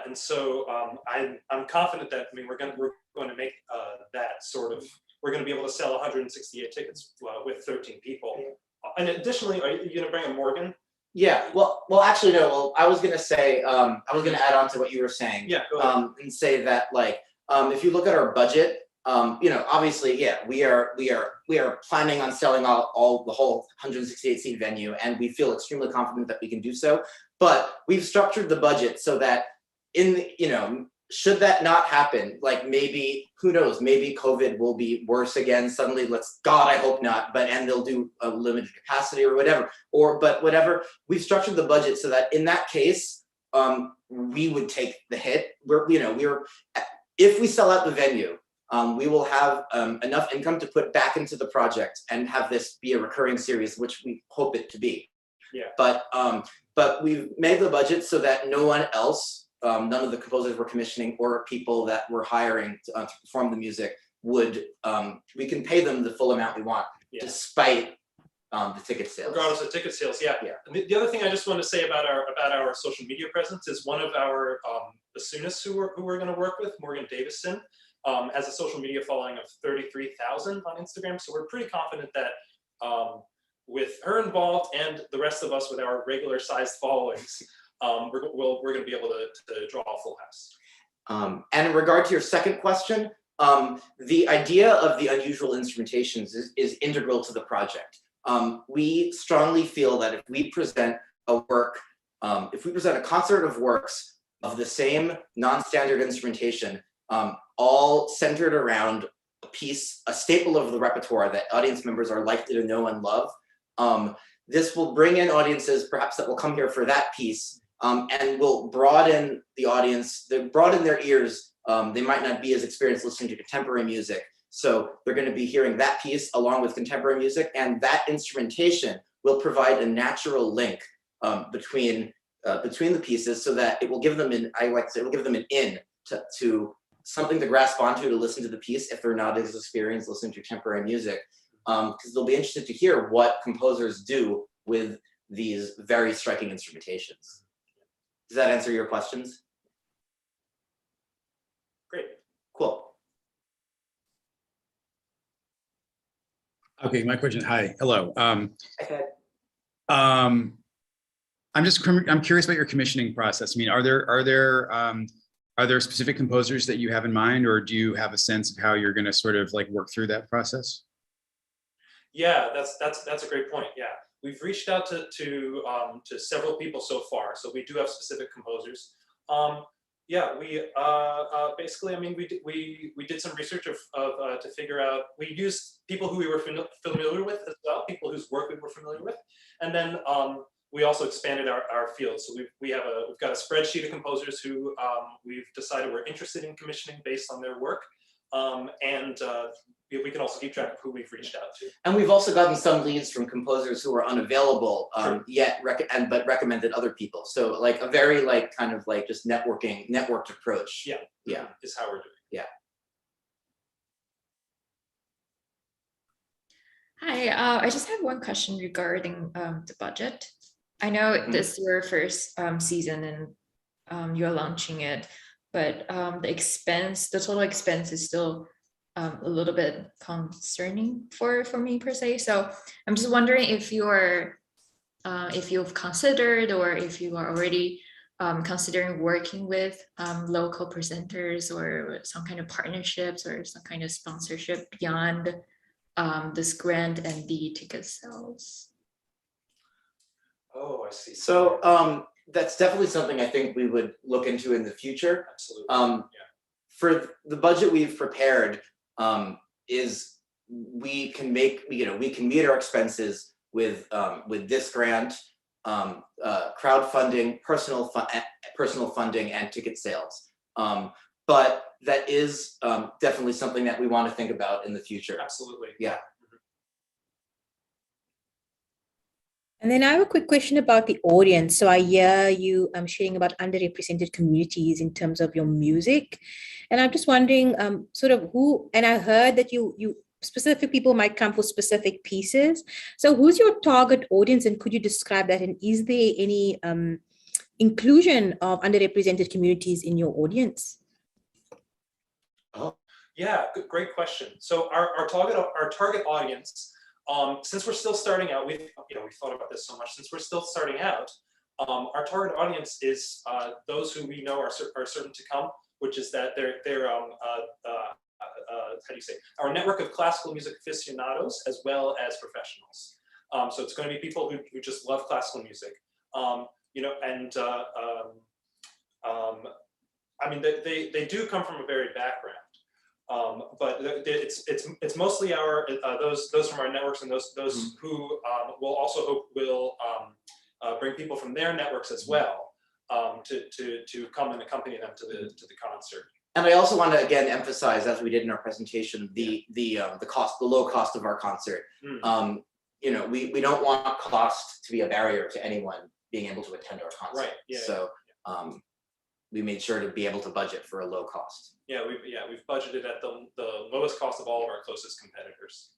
And so I'm confident that, we're going to make that sort of, we're going to be able to sell 168 tickets with 13 people. And additionally, are you going to bring a Morgan? Yeah, well, actually, no. Well, I was gonna say, I was gonna add on to what you were saying. Yeah, go ahead. And say that, like, if you look at our budget, obviously, we are planning on selling the whole 168 seat venue, and we feel extremely confident that we can do so. But we've structured the budget so that should that not happen, like maybe, who knows, maybe COVID will be worse again suddenly, God, I hope not, and they'll do a limited capacity or whatever, but whatever, we've structured the budget so that in that case, we would take the hit. If we sell out the venue, we will have enough income to put back into the project and have this be a recurring series, which we hope it to be. Yeah. But we've made the budget so that no one else, none of the composers we're commissioning or people that we're hiring to perform the music we can pay them the full amount we want, despite the ticket sales. Regardless of ticket sales, yeah. And the other thing I just want to say about our social media presence is one of our bassoonists who we're going to work with, Morgan Davison, has a social media following of 33,000 on Instagram. So we're pretty confident that with her involved and the rest of us with our regular sized followings, we're going to be able to draw a full house. And in regard to your second question, the idea of the unusual instrumentations is integral to the project. We strongly feel that if we present a work, if we present a concert of works of the same non-standard instrumentation, all centered around a piece, a staple of the repertoire that audience members are likely to know and love, this will bring in audiences perhaps that will come here for that piece, and will broaden the audience, broaden their ears. They might not be as experienced listening to contemporary music, so they're going to be hearing that piece along with contemporary music, and that instrumentation will provide a natural link between the pieces, so that it will give them it will give them an in to something to grasp onto to listen to the piece if they're not as experienced listening to contemporary music, because they'll be interested to hear what composers do with these very striking instrumentations. Does that answer your questions? Great. Cool. Okay, my question. Hi, hello. Okay. I'm curious about your commissioning process. I mean, are there specific composers that you have in mind, or do you have a sense of how you're going to sort of like work through that process? Yeah, that's a great point. Yeah, we've reached out to several people so far, so we do have specific composers. Yeah, we basically, I mean, we did some research to figure out. We used people who we were familiar with as well, people whose work we were familiar with, and then we also expanded our field. So we've got a spreadsheet of composers who we've decided we're interested in commissioning based on their work, and we can also keep track of who we've reached out to. And we've also gotten some leads from composers who are unavailable yet, but recommended other people. So like a very kind of just networked approach. Yeah. Yeah. Is how we're doing. Yeah. Hi, I just have one question regarding the budget. I know this is your first season and you're launching it, but the total expense is still a little bit concerning for me per se. So I'm just wondering if you've considered, or if you are already considering working with local presenters or some kind of partnerships or some kind of sponsorship beyond this grant and the ticket sales. Oh, I see. So that's definitely something I think we would look into in the future. Absolutely. For the budget we've prepared, is we can meet our expenses with this grant, crowdfunding, personal funding, and ticket sales. but that is definitely something that we want to think about in the future. Absolutely. Yeah. And then I have a quick question about the audience. So I hear you sharing about underrepresented communities in terms of your music. And I'm just wondering sort of who, and I heard that you specific people might come for specific pieces. So who's your target audience, and could you describe that? And is there any inclusion of underrepresented communities in your audience? Oh, yeah, great question. So our target audience, since we're still starting out, we've thought about this so much. Since we're still starting out, our target audience is those who we know are certain to come, which is that they're how do you say, our network of classical music aficionados as well as professionals. So it's going to be people who just love classical music, and I mean they do come from a varied background. But it's mostly those from our networks, and those who will also hope will bring people from their networks as well to come and accompany them to the concert. And I also want to again emphasize, as we did in our presentation, the low cost of our concert. We don't want cost to be a barrier to anyone being able to attend our concert. Right. Yeah. So we made sure to be able to budget for a low cost. Yeah, we've budgeted at the lowest cost of all of our closest competitors.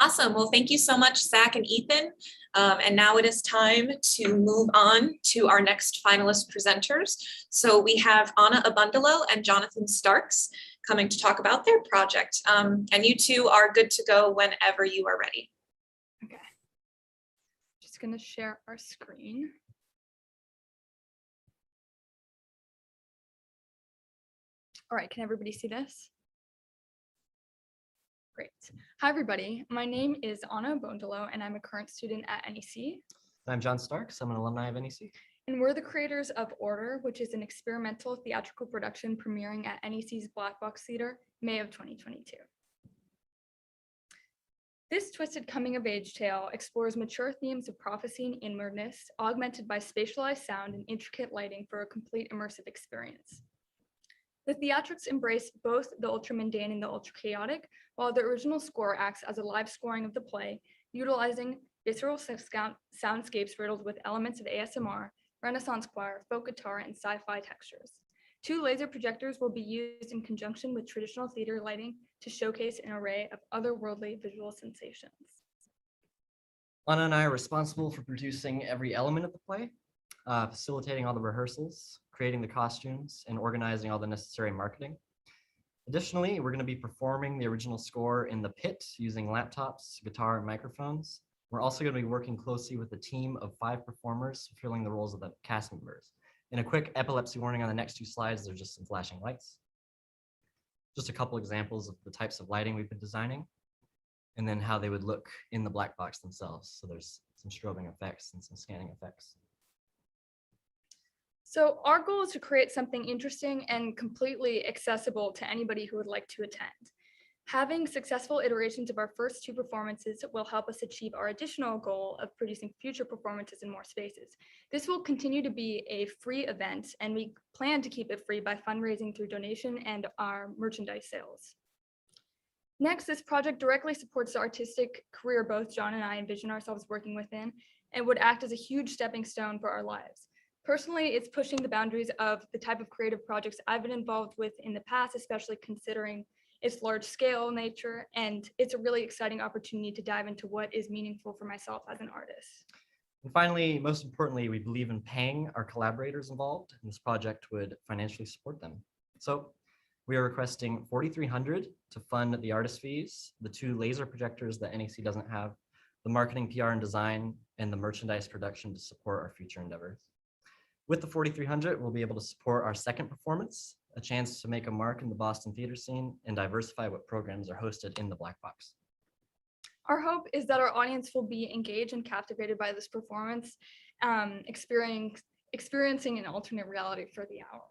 Awesome. Well, thank you so much, Zach and Ethan. And now it is time to move on to our next finalist presenters. So we have Anna Abundalo and Jonathan Starks coming to talk about their project. And you two are good to go whenever you are ready. Okay. Just going to share our screen. All right, can everybody see this? Great. Hi, everybody. My name is Anna Abundalo, and I'm a current student at NEC. I'm John Starks. I'm an alumni of NEC. And we're the creators of Order, which is an experimental theatrical production premiering at NEC's Black Box Theater, May of 2022. This twisted coming-of-age tale explores mature themes of prophecy and inwardness, augmented by spatialized sound and intricate lighting for a complete immersive experience. The theatrics embrace both the ultra-mundane and the ultra-chaotic, while the original score acts as a live scoring of the play, utilizing visceral soundscapes riddled with elements of ASMR, Renaissance choir, folk guitar, and sci-fi textures. 2 laser projectors will be used in conjunction with traditional theater lighting to showcase an array of otherworldly visual sensations. Anna and I are responsible for producing every element of the play, facilitating all the rehearsals, creating the costumes, and organizing all the necessary marketing. Additionally, we're going to be performing the original score in the pit using laptops, guitar, and microphones. We're also going to be working closely with a team of 5 performers fulfilling the roles of the cast members. And a quick epilepsy warning on the next 2 slides, there's just some flashing lights. Just a couple examples of the types of lighting we've been designing, and then how they would look in the black box themselves. So there's some strobing effects and some scanning effects. So our goal is to create something interesting and completely accessible to anybody who would like to attend. Having successful iterations of our first 2 performances will help us achieve our additional goal of producing future performances in more spaces. This will continue to be a free event, and we plan to keep it free by fundraising through donation and our merchandise sales. Next, this project directly supports the artistic career both John and I envision ourselves working within, and would act as a huge stepping stone for our lives. Personally, it's pushing the boundaries of the type of creative projects I've been involved with in the past, especially considering its large scale nature, and it's a really exciting opportunity to dive into what is meaningful for myself as an artist. And finally, most importantly, we believe in paying our collaborators involved, and this project would financially support them. So we are requesting $4,300 to fund the artist fees, the 2 laser projectors that NEC doesn't have, the marketing, PR, and design, and the merchandise production to support our future endeavors. With the $4,300, we'll be able to support our second performance, a chance to make a mark in the Boston theater scene and diversify what programs are hosted in the Black Box. Our hope is that our audience will be engaged and captivated by this performance, experiencing an alternate reality for the hour.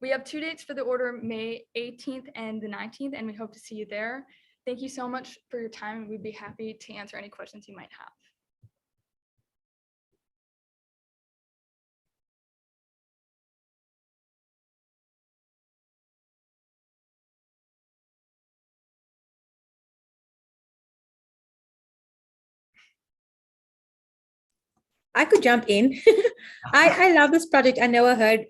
We have 2 dates for the Order, May 18th and the 19th, and we hope to see you there. Thank you so much for your time, and we'd be happy to answer any questions you might have. I could jump in. I love this project. I know I heard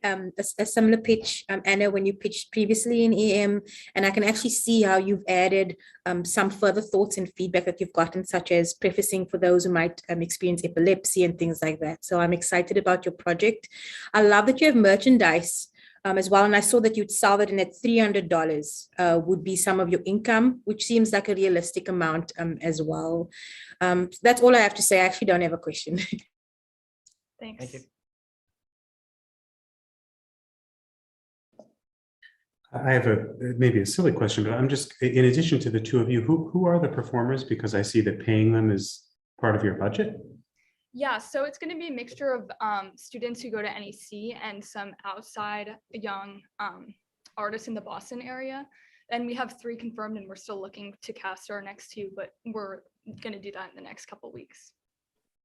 a similar pitch, Anna, when you pitched previously in EM, and I can actually see how you've added some further thoughts and feedback that you've gotten, such as prefacing for those who might experience epilepsy and things like that. So I'm excited about your project. I love that you have merchandise as well. And I saw that you'd sell it in at $300 would be some of your income, which seems like a realistic amount as well. So that's all I have to say. I actually don't have a question. Thanks. Thank you. I have maybe a silly question, but I'm just, in addition to the two of you, who are the performers? Because I see that paying them is part of your budget. Yeah, so it's going to be a mixture of students who go to NEC and some outside young artists in the Boston area. And we have 3 confirmed, and we're still looking to cast our next 2, but we're going to do that in the next couple of weeks.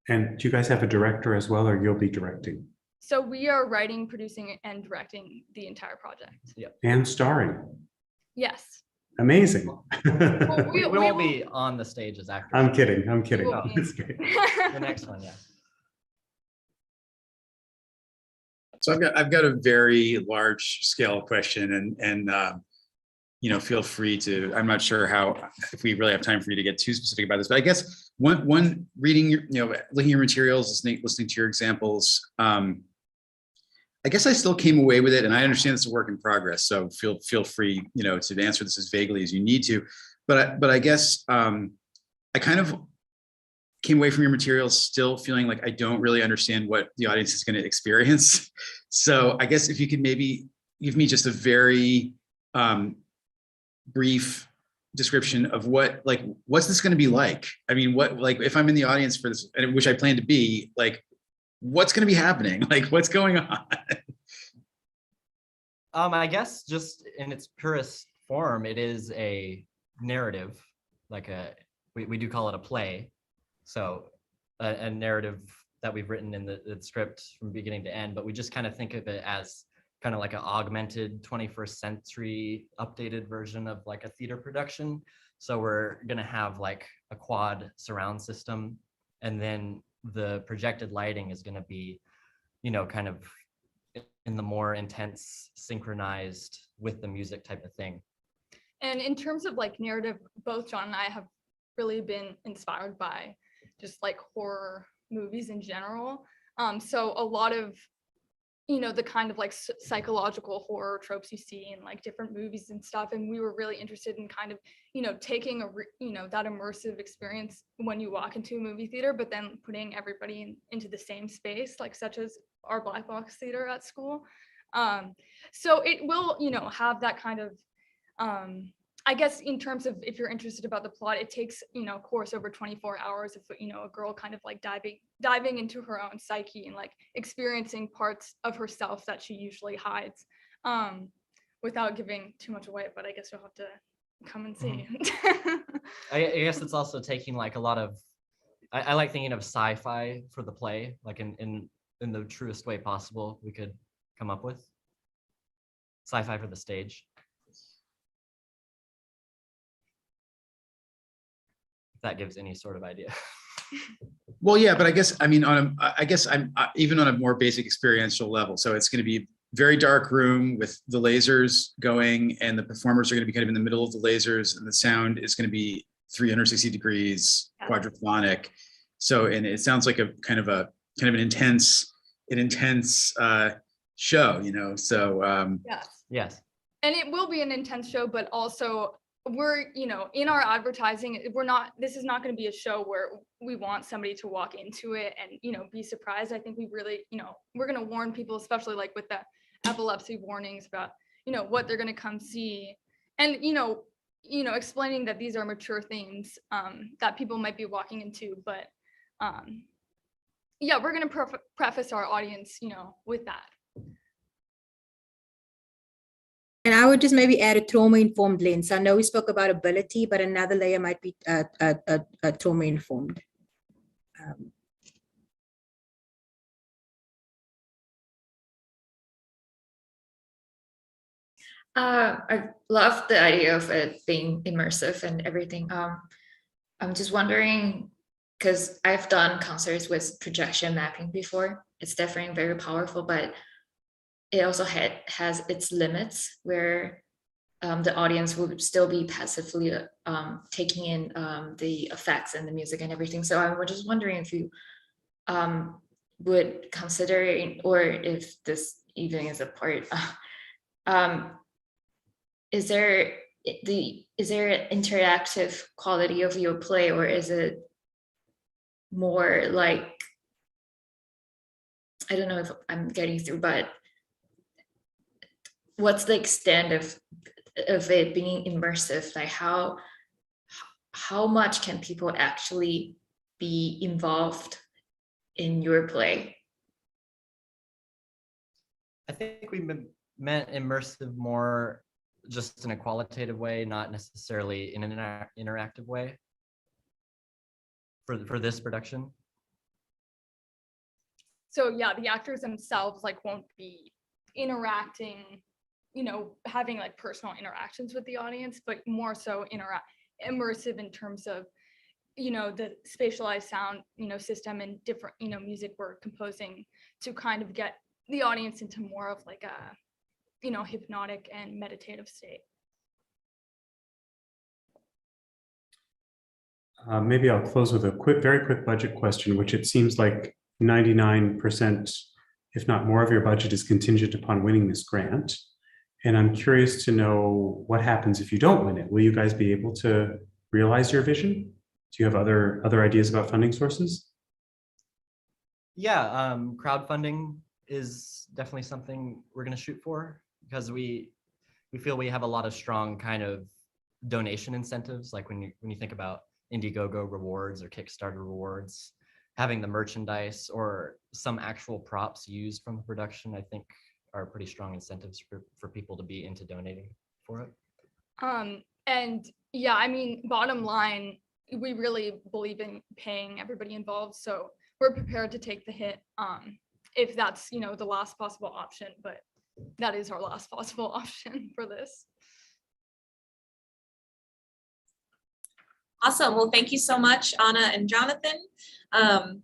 And do you guys have a director as well, or you'll be directing? So we are writing, producing, and directing the entire project. Yep. And starring. Yes. Amazing. Well, we won't be on the stage as actors. I'm kidding. I'm kidding. Oh. That's great. The next one, yeah. So I've got a very large scale question, and you know, feel free to. I'm not sure if we really have time for you to get too specific about this, but I guess one reading, looking at your materials, listening to your examples. I guess I still came away with it, and I understand it's a work in progress. So feel free, to answer this as vaguely as you need to. But I guess I kind of came away from your materials still feeling like I don't really understand what the audience is going to experience. So I guess if you could maybe give me just a very brief description of what's this going to be like? I mean, if I'm in the audience for this, which I plan to be, what's going to be happening? What's going on? I guess just in its purest form, it is a narrative, we do call it a play. So a narrative that we've written in the script from beginning to end, but we just kind of think of it as kind of like an augmented 21st century updated version of like a theater production. So we're going to have like a quad surround system, and then the projected lighting is going to be, kind of in the more intense, synchronized with the music type of thing. And in terms of narrative, both John and I have really been inspired by just horror movies in general. So a lot of, the kind of psychological horror tropes you see in different movies and stuff. And we were really interested in kind of, taking that immersive experience when you walk into a movie theater, but then putting everybody into the same space, such as our black box theater at school. So it will, have that kind of, I guess in terms of if you're interested about the plot, it takes, a course over 24 hours of, a girl kind of diving into her own psyche and experiencing parts of herself that she usually hides, without giving too much away, but I guess you'll have to come and see. I guess it's also taking a lot of, I like thinking of sci-fi for the play, in the truest way possible we could come up with. Sci-fi for the stage. If that gives any sort of idea. Well, yeah, but I guess I'm even on a more basic experiential level. So it's going to be a very dark room with the lasers going, and the performers are going to be kind of in the middle of the lasers, and the sound is going to be 360 degrees quadraphonic. So, and it sounds like a kind of an intense show, So yes. And it will be an intense show, but also we're, in our advertising, this is not going to be a show where we want somebody to walk into it and, be surprised. I think we really, we're going to warn people, especially with the epilepsy warnings about, what they're going to come see. And, explaining that these are mature themes that people might be walking into. But yeah, we're going to preface our audience, with that. And I would just maybe add a trauma-informed lens. I know we spoke about ability, but another layer might be trauma-informed. I love the idea of it being immersive and everything. I'm just wondering, because I've done concerts with projection mapping before. It's definitely very powerful, but it also has its limits where the audience would still be passively taking in the effects and the music and everything. So I was just wondering if you would consider, or if this even is a part, is there an interactive quality of your play, or is it more like, I don't know if I'm getting through, but what's the extent of it being immersive? Like how much can people actually be involved in your play? I think we meant immersive more just in a qualitative way, not necessarily in an interactive way for this production. So yeah, the actors themselves like won't be interacting, you know, having like personal interactions with the audience, but more so immersive in terms of, you know, the spatialized sound, you know, system and different, you know, music we're composing to kind of get the audience into more of like a, you know, hypnotic and meditative state. Maybe I'll close with a very quick budget question, which it seems like 99%, if not more, of your budget is contingent upon winning this grant. And I'm curious to know what happens if you don't win it. Will you guys be able to realize your vision? Do you have other ideas about funding sources? Yeah, crowdfunding is definitely something we're going to shoot for, because we feel we have a lot of strong kind of donation incentives. Like when you think about Indiegogo rewards or Kickstarter rewards, having the merchandise or some actual props used from the production, I think are pretty strong incentives for people to be into donating for it. And yeah, I mean, bottom line, we really believe in paying everybody involved. So we're prepared to take the hit if that's, you know, the last possible option, but that is our last possible option for this. Awesome. Well, thank you so much, Anna and Jonathan.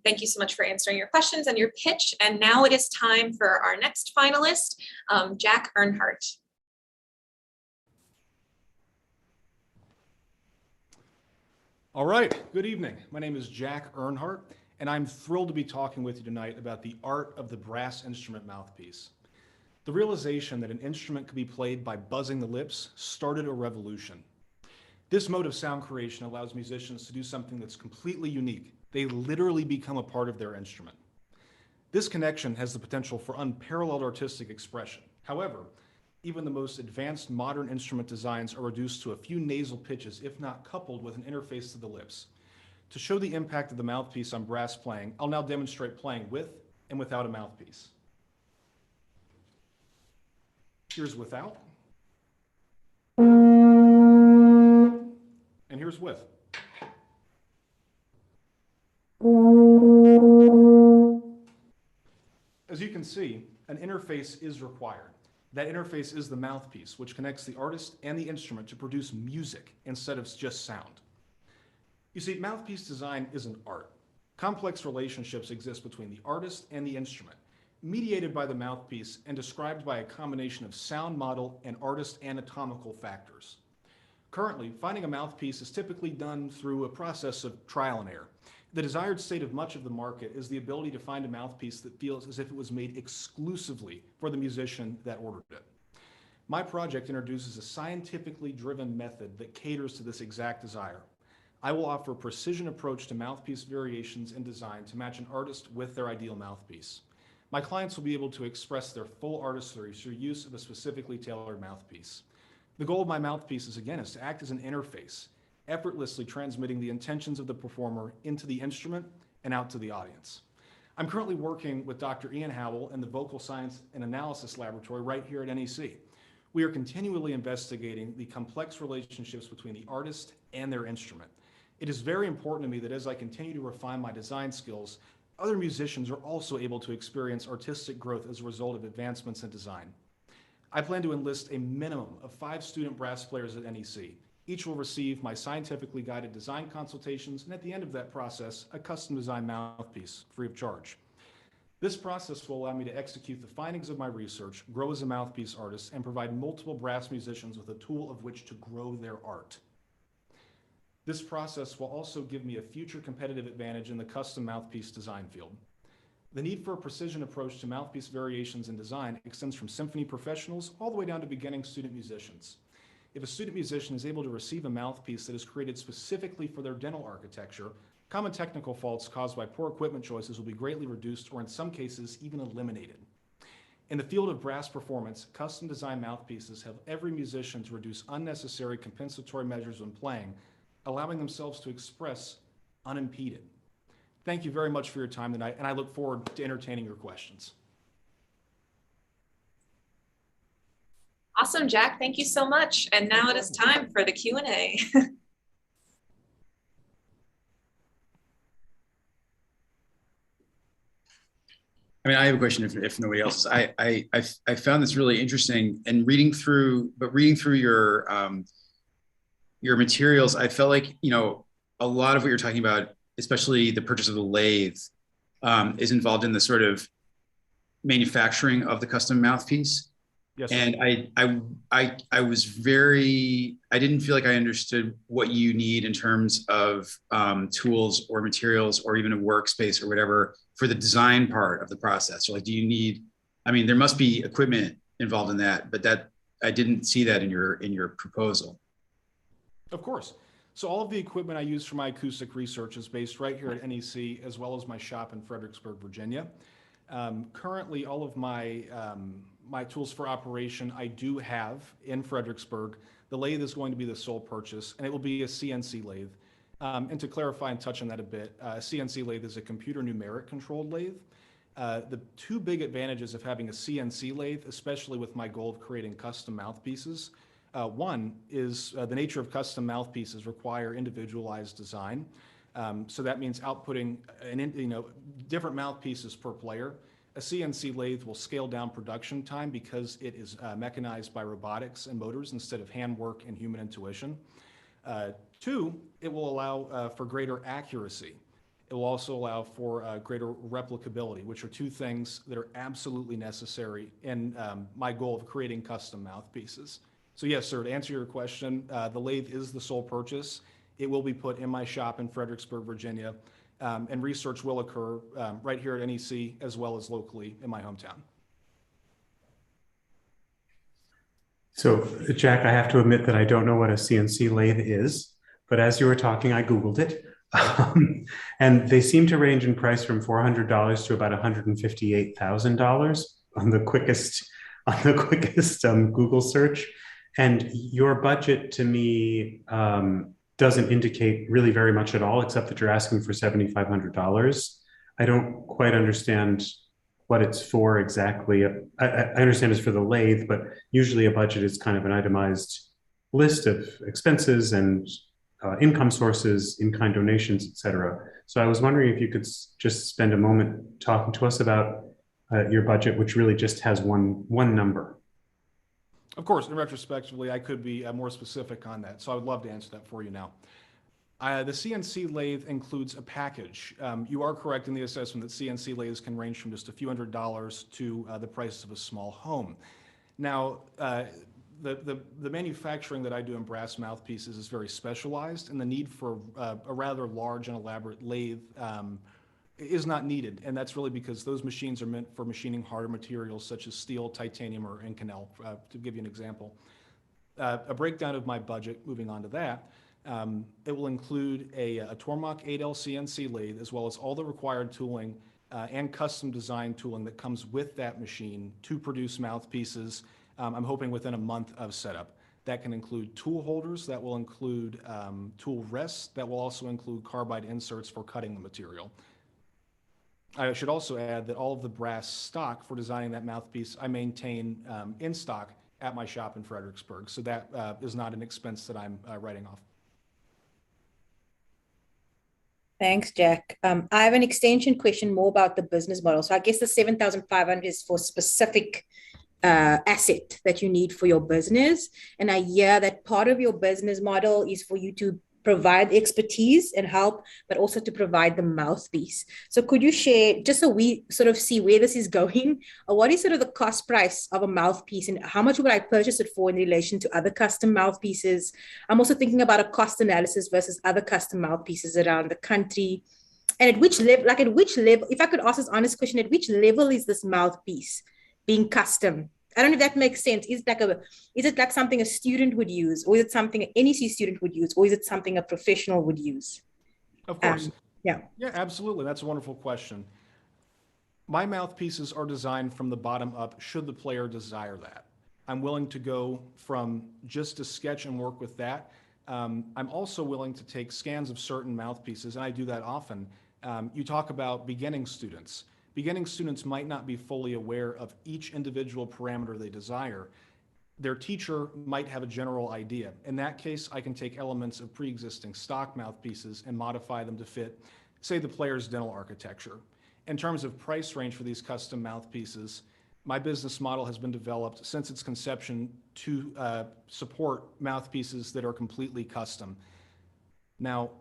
Thank you so much for answering your questions and your pitch. And now it is time for our next finalist, Jack Earnhardt. All right, good evening. My name is Jack Earnhardt, and I'm thrilled to be talking with you tonight about the art of the brass instrument mouthpiece. The realization that an instrument could be played by buzzing the lips started a revolution. This mode of sound creation allows musicians to do something that's completely unique. They literally become a part of their instrument. This connection has the potential for unparalleled artistic expression. However, even the most advanced modern instrument designs are reduced to a few nasal pitches, if not coupled with an interface to the lips. To show the impact of the mouthpiece on brass playing, I'll now demonstrate playing with and without a mouthpiece. Here's without. And here's with. As you can see, an interface is required. That interface is the mouthpiece, which connects the artist and the instrument to produce music instead of just sound. You see, mouthpiece design is an art. Complex relationships exist between the artist and the instrument, mediated by the mouthpiece and described by a combination of sound model and artist anatomical factors. Currently, finding a mouthpiece is typically done through a process of trial and error. The desired state of much of the market is the ability to find a mouthpiece that feels as if it was made exclusively for the musician that ordered it. My project introduces a scientifically driven method that caters to this exact desire. I will offer a precision approach to mouthpiece variations and design to match an artist with their ideal mouthpiece. My clients will be able to express their full artistry through use of a specifically tailored mouthpiece. The goal of my mouthpieces, again, is to act as an interface, effortlessly transmitting the intentions of the performer into the instrument and out to the audience. I'm currently working with Dr. Ian Howell in the Vocal Science and Analysis Laboratory right here at NEC. We are continually investigating the complex relationships between the artist and their instrument. It is very important to me that as I continue to refine my design skills, other musicians are also able to experience artistic growth as a result of advancements in design. I plan to enlist a minimum of 5 student brass players at NEC, Each will receive my scientifically guided design consultations, and at the end of that process, a custom designed mouthpiece free of charge. This process will allow me to execute the findings of my research, grow as a mouthpiece artist, and provide multiple brass musicians with a tool of which to grow their art. This process will also give me a future competitive advantage in the custom mouthpiece design field. The need for a precision approach to mouthpiece variations in design extends from symphony professionals all the way down to beginning student musicians. If a student musician is able to receive a mouthpiece that is created specifically for their dental architecture, common technical faults caused by poor equipment choices will be greatly reduced or in some cases even eliminated. In the field of brass performance, custom designed mouthpieces help every musician to reduce unnecessary compensatory measures when playing, allowing themselves to express unimpeded. Thank you very much for your time tonight, and I look forward to entertaining your questions. Awesome, Jack. Thank you so much. And now it is time for the Q&A. I mean, I have a question if nobody else is. I found this really interesting, and reading through your materials, I felt like, you know, a lot of what you're talking about, especially the purchase of the lathe, is involved in the sort of manufacturing of the custom mouthpiece. Yes. And I was very, I didn't feel like I understood what you need in terms of tools or materials or even a workspace or whatever for the design part of the process. So like, do you need, I mean, there must be equipment involved in that, but that I didn't see that in your proposal. Of course. So all of the equipment I use for my acoustic research is based right here at NEC, as well as my shop in Fredericksburg, Virginia. Currently, all of my my tools for operation I do have in Fredericksburg. The lathe is going to be the sole purchase, and it will be a CNC lathe. And to clarify and touch on that a bit, a CNC lathe is a computer numeric controlled lathe. The two big advantages of having a CNC lathe, especially with my goal of creating custom mouthpieces, one is the nature of custom mouthpieces require individualized design. So that means outputting different mouthpieces per player. A CNC lathe will scale down production time because it is mechanized by robotics and motors instead of handwork and human intuition. Two, it will allow for greater accuracy. It will also allow for greater replicability, which are two things that are absolutely necessary in my goal of creating custom mouthpieces. So yes, sir, to answer your question, the lathe is the sole purchase. It will be put in my shop in Fredericksburg, Virginia, and research will occur right here at NEC as well as locally in my hometown. So, Jack, I have to admit that I don't know what a CNC lathe is, but as you were talking, I Googled it. And they seem to range in price from $400 to about $158,000 on the quickest Google search. And your budget to me doesn't indicate really very much at all, except that you're asking for $7,500. I don't quite understand what it's for exactly. I understand it's for the lathe, but usually a budget is kind of an itemized list of expenses and income sources, in-kind donations, et cetera. So I was wondering if you could just spend a moment talking to us about your budget, which really just has one number. Of course, in retrospectively, I could be more specific on that. So I would love to answer that for you now. The CNC lathe includes a package. You are correct in the assessment that CNC lathes can range from just a few $100s to the price of a small home. Now, the manufacturing that I do in brass mouthpieces is very specialized, and the need for a rather large and elaborate lathe is not needed. And that's really because those machines are meant for machining harder materials such as steel, titanium, or Inconel, to give you an example. A breakdown of my budget, moving on to that, it will include a Tormach 8L CNC lathe, as well as all the required tooling and custom design tooling that comes with that machine to produce mouthpieces, I'm hoping within a month of setup. That can include tool holders, that will include tool rests, that will also include carbide inserts for cutting the material. I should also add that all of the brass stock for designing that mouthpiece I maintain in stock at my shop in Fredericksburg. So that is not an expense that I'm writing off. Thanks, Jack. I have an extension question more about the business model. So I guess the 7,500 is for specific asset that you need for your business. And I hear that part of your business model is for you to provide expertise and help, but also to provide the mouthpiece. So could you share, just so we sort of see where this is going, or what is sort of the cost price of a mouthpiece and how much would I purchase it for in relation to other custom mouthpieces? I'm also thinking about a cost analysis versus other custom mouthpieces around the country. And at which level, if I could ask this honest question, at which level is this mouthpiece being custom? I don't know if that makes sense. Is it like something a student would use, or is it something an NEC student would use, or is it something a professional would use? Of course. Yeah, absolutely. That's a wonderful question. My mouthpieces are designed from the bottom up, should the player desire that. I'm willing to go from just a sketch and work with that. I'm also willing to take scans of certain mouthpieces, and I do that often. You talk about beginning students. Beginning students might not be fully aware of each individual parameter they desire. Their teacher might have a general idea. In that case, I can take elements of pre-existing stock mouthpieces and modify them to fit, say, the player's dental architecture. In terms of price range for these custom mouthpieces, my business model has been developed since its conception to support mouthpieces that are completely custom. Now,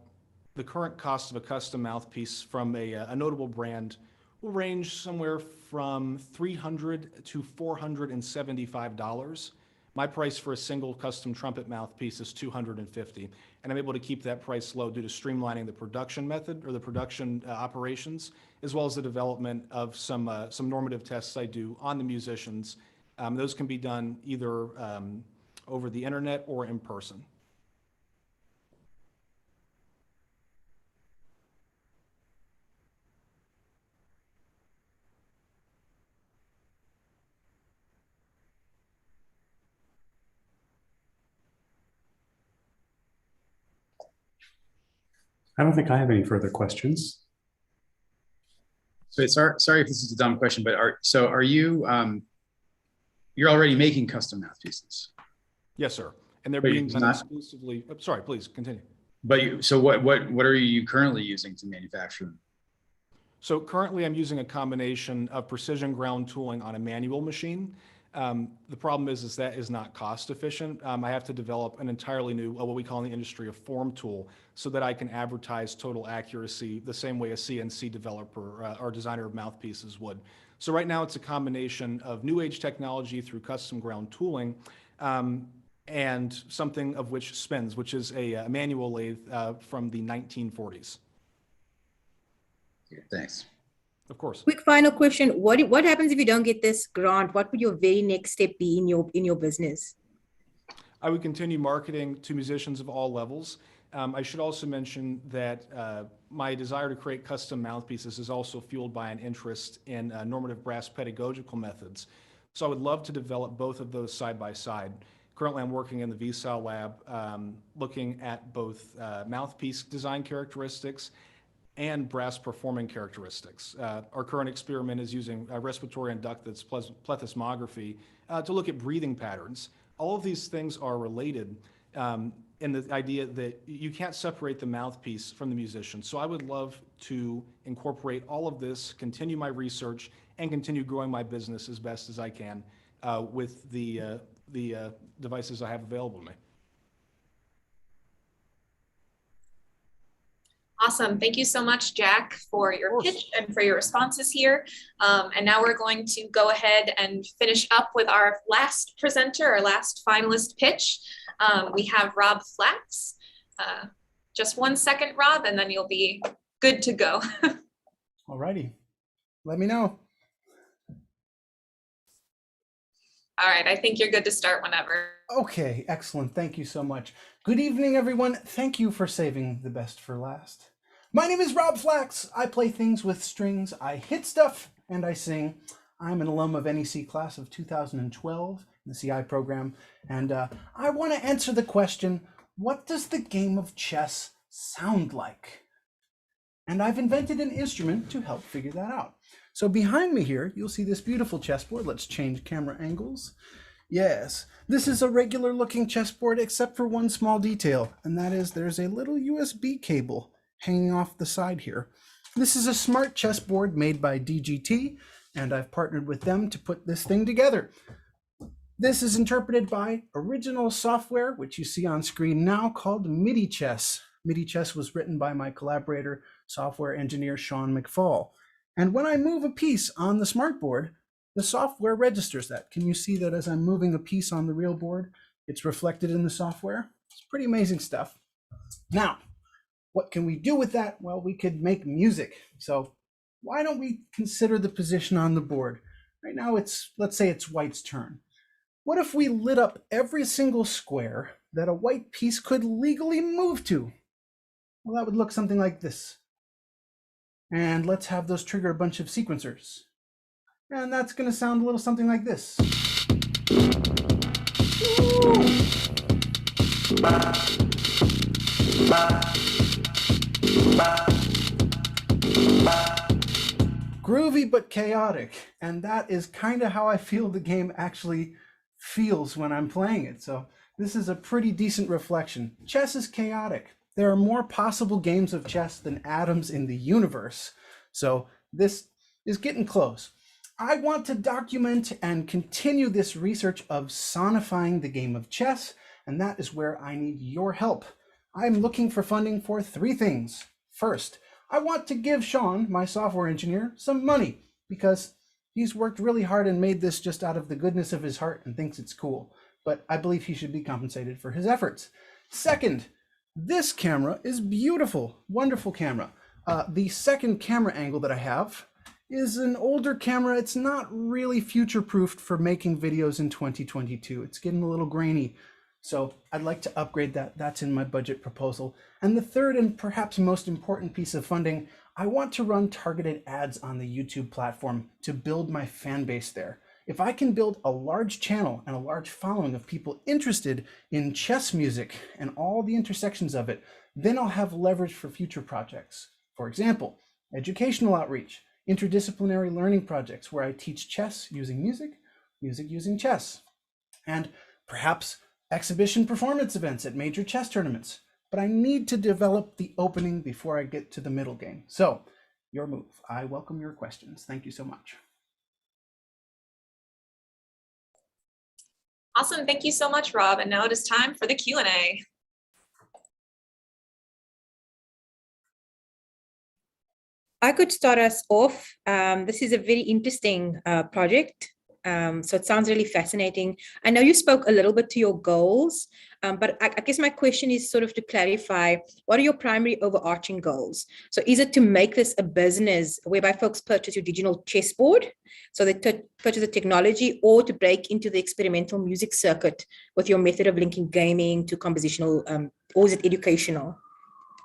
the current cost of a custom mouthpiece from a notable brand will range somewhere from $300 to $475. My price for a single custom trumpet mouthpiece is $250, and I'm able to keep that price low due to streamlining the production method or the production operations, as well as the development of some normative tests I do on the musicians. Those can be done either over the internet or in person. I don't think I have any further questions. So sorry if this is a dumb question, but are you you're already making custom mouthpieces? Yes, sir. And they're being done exclusively. Sorry, please continue. But so what are you currently using to manufacture them? So currently I'm using a combination of precision ground tooling on a manual machine. The problem is that is not cost efficient. I have to develop an entirely new, what we call in the industry, a form tool, so that I can advertise total accuracy the same way a CNC developer or designer of mouthpieces would. So right now it's a combination of new age technology through custom ground tooling and something of which spins, which is a manual lathe from the 1940s. Thanks. Of course. Quick final question. What happens if you don't get this grant? What would your very next step be in your business? I would continue marketing to musicians of all levels. I should also mention that my desire to create custom mouthpieces is also fueled by an interest in normative brass pedagogical methods. So I would love to develop both of those side by side. Currently, I'm working in the VSAL lab, looking at both mouthpiece design characteristics and brass performing characteristics. Our current experiment is using respiratory inductance plethysmography to look at breathing patterns. All of these things are related in the idea that you can't separate the mouthpiece from the musician. So I would love to incorporate all of this, continue my research, and continue growing my business as best as I can with the devices I have available to me. Awesome. Thank you so much, Jack, for your pitch and for your responses here. And now we're going to go ahead and finish up with our last presenter, our last finalist pitch. We have Rob Flax. Just 1 second, Rob, and then you'll be good to go. All righty. Let me know. All right, I think you're good to start whenever. Okay, excellent. Thank you so much. Good evening, everyone. Thank you for saving the best for last. My name is Rob Flax. I play things with strings. I hit stuff and I sing. I'm an alum of NEC class of 2012, the CI program, and I want to answer the question, what does the game of chess sound like? And I've invented an instrument to help figure that out. So behind me here, you'll see this beautiful chessboard. Let's change camera angles. Yes, this is a regular looking chessboard except for one small detail, and that is there's a little USB cable hanging off the side here. This is a smart chessboard made by DGT, and I've partnered with them to put this thing together. This is interpreted by original software, which you see on screen now, called MIDI Chess. MIDI Chess was written by my collaborator, software engineer Sean McFall. And when I move a piece on the smartboard, the software registers that. Can you see that as I'm moving a piece on the real board, it's reflected in the software? It's pretty amazing stuff. Now, what can we do with that? Well, we could make music. So why don't we consider the position on the board? Right now, let's say it's white's turn. What if we lit up every single square that a white piece could legally move to? Well, that would look something like this. And let's have those trigger a bunch of sequencers. And that's going to sound a little something like this. Groovy but chaotic, and that is kind of how I feel the game actually feels when I'm playing it. So this is a pretty decent reflection. Chess is chaotic. There are more possible games of chess than atoms in the universe. So this is getting close. I want to document and continue this research of sonifying the game of chess, and that is where I need your help. I'm looking for funding for 3 things. First, I want to give Sean, my software engineer, some money because he's worked really hard and made this just out of the goodness of his heart and thinks it's cool, but I believe he should be compensated for his efforts. Second, this camera is beautiful, wonderful camera. The second camera angle that I have is an older camera. It's not really future-proofed for making videos in 2022. It's getting a little grainy. So I'd like to upgrade that. That's in my budget proposal. And the third and perhaps most important piece of funding, I want to run targeted ads on the YouTube platform to build my fan base there. If I can build a large channel and a large following of people interested in chess music and all the intersections of it, then I'll have leverage for future projects. For example, educational outreach, interdisciplinary learning projects where I teach chess using music, music using chess, and perhaps exhibition performance events at major chess tournaments. But I need to develop the opening before I get to the middle game. So, your move. I welcome your questions. Thank you so much. Awesome. Thank you so much, Rob. And now it is time for the Q&A. I could start us off. This is a very interesting project. So it sounds really fascinating. I know you spoke a little bit to your goals, but I guess my question is sort of to clarify, what are your primary overarching goals? So is it to make this a business whereby folks purchase your digital chessboard, so they purchase the technology, or to break into the experimental music circuit with your method of linking gaming to compositional, or is it educational?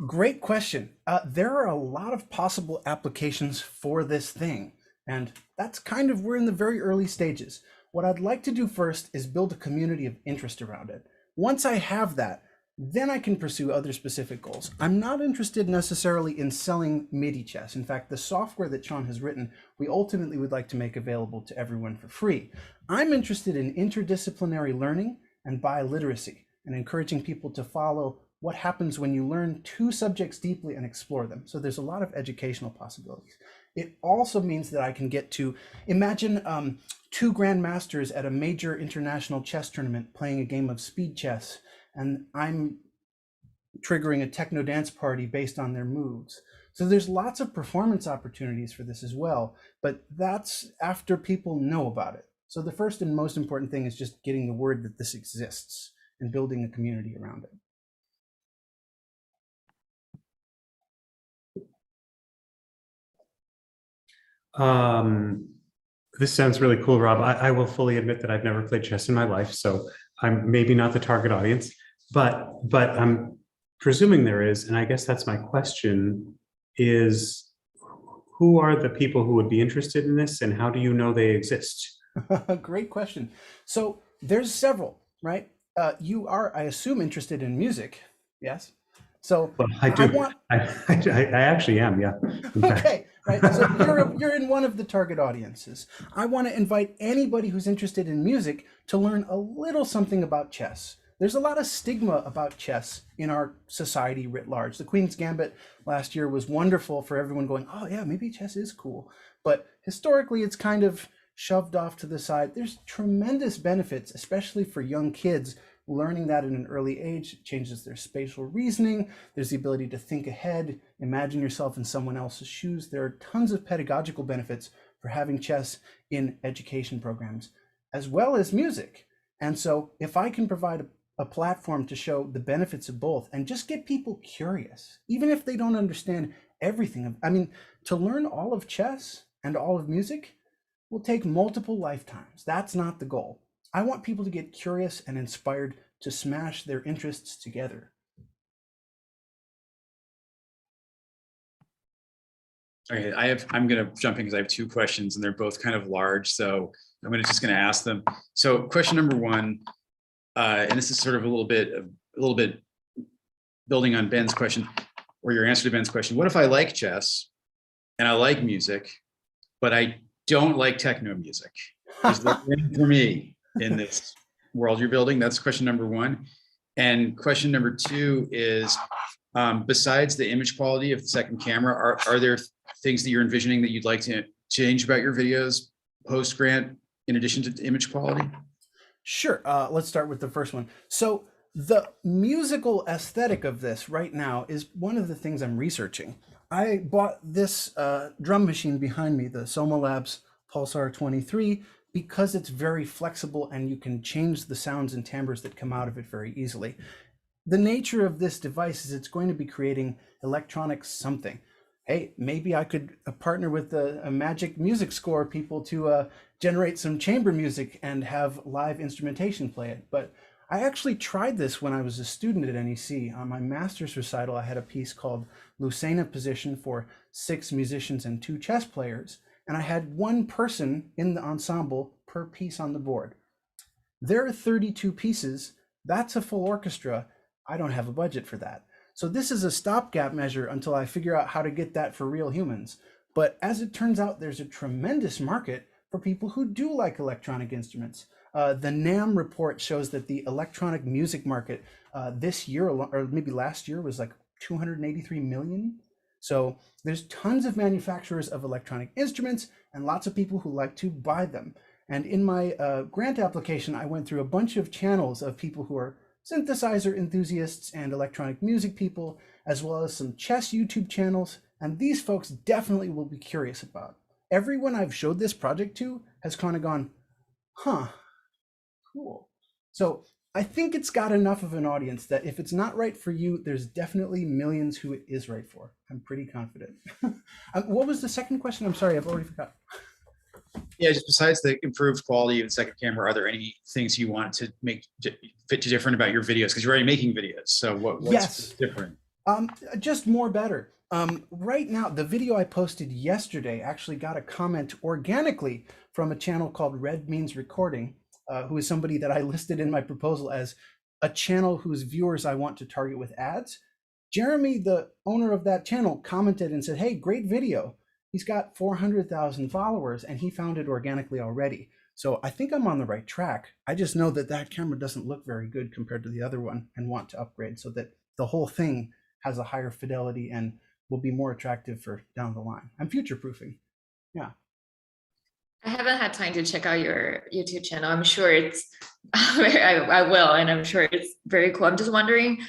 Great question. There are a lot of possible applications for this thing. And that's kind of, we're in the very early stages. What I'd like to do first is build a community of interest around it. Once I have that, then I can pursue other specific goals. I'm not interested necessarily in selling MIDI chess. In fact, the software that Sean has written, we ultimately would like to make available to everyone for free. I'm interested in interdisciplinary learning and biliteracy and encouraging people to follow what happens when you learn 2 subjects deeply and explore them. So there's a lot of educational possibilities. It also means that I can get to imagine 2 grandmasters at a major international chess tournament playing a game of speed chess, and I'm triggering a techno dance party based on their moves. So there's lots of performance opportunities for this as well, but that's after people know about it. So the first and most important thing is just getting the word that this exists and building a community around it. This sounds really cool, Rob. I will fully admit that I've never played chess in my life, so I'm maybe not the target audience, but I'm presuming there is, and I guess that's my question, is who are the people who would be interested in this, and how do you know they exist? Great question. So there's several, right? You are, I assume, interested in music, yes? So well, I do. I actually am, yeah. Okay, right. So you're in one of the target audiences. I want to invite anybody who's interested in music to learn a little something about chess. There's a lot of stigma about chess in our society writ large. The Queen's Gambit last year was wonderful for everyone going, oh yeah, maybe chess is cool. But historically, it's kind of shoved off to the side. There's tremendous benefits, especially for young kids. Learning that at an early age changes their spatial reasoning. There's the ability to think ahead, imagine yourself in someone else's shoes. There are tons of pedagogical benefits for having chess in education programs, as well as music. And so if I can provide a platform to show the benefits of both and just get people curious, even if they don't understand everything. I mean, to learn all of chess and all of music will take multiple lifetimes. That's not the goal. I want people to get curious and inspired to smash their interests together. Okay, I'm going to jump in because I have two questions and they're both kind of large. So I'm just going to ask them. So question number one, and this is sort of a little bit building on Ben's question, or your answer to Ben's question. What if I like chess and I like music, but I don't like techno music? Is there room for me in this world you're building? That's question number one. And question number two is, besides the image quality of the second camera, are there things that you're envisioning that you'd like to change about your videos post-grant in addition to image quality? Sure. Let's start with the first one. So the musical aesthetic of this right now is one of the things I'm researching. I bought this drum machine behind me, the Soma Labs Pulsar 23, because it's very flexible and you can change the sounds and timbres that come out of it very easily. The nature of this device is it's going to be creating electronic something. Hey, maybe I could partner with a Magic Music Score people to generate some chamber music and have live instrumentation play it. But I actually tried this when I was a student at NEC. On my master's recital, I had a piece called Lucena Position for 6 musicians and 2 chess players. And I had one person in the ensemble per piece on the board. There are 32 pieces. That's a full orchestra. I don't have a budget for that. So this is a stopgap measure until I figure out how to get that for real humans. But as it turns out, there's a tremendous market for people who do like electronic instruments. The NAM report shows that the electronic music market this year, or maybe last year, was like 283 million. So there's tons of manufacturers of electronic instruments and lots of people who like to buy them. And in my grant application, I went through a bunch of channels of people who are synthesizer enthusiasts and electronic music people, as well as some chess YouTube channels. And these folks definitely will be curious about. Everyone I've showed this project to has kind of gone, huh, cool. So I think it's got enough of an audience that if it's not right for you, there's definitely millions who it is right for. I'm pretty confident. What was the second question? I'm sorry, I've already forgot. Yeah, just besides the improved quality of the second camera, are there any things you want to make fit to different about your videos? Because you're already making videos. So what's different? Just more better. Right now, the video I posted yesterday actually got a comment organically from a channel called Red Means Recording, who is somebody that I listed in my proposal as a channel whose viewers I want to target with ads. Jeremy, the owner of that channel, commented and said, hey, great video. He's got 400,000 followers and he found it organically already. So I think I'm on the right track. I just know that that camera doesn't look very good compared to the other one and want to upgrade so that the whole thing has a higher fidelity and will be more attractive for down the line. I'm future-proofing. Yeah. I haven't had time to check out your YouTube channel. I'm sure it's, I will, and I'm sure it's very cool. I'm just wondering,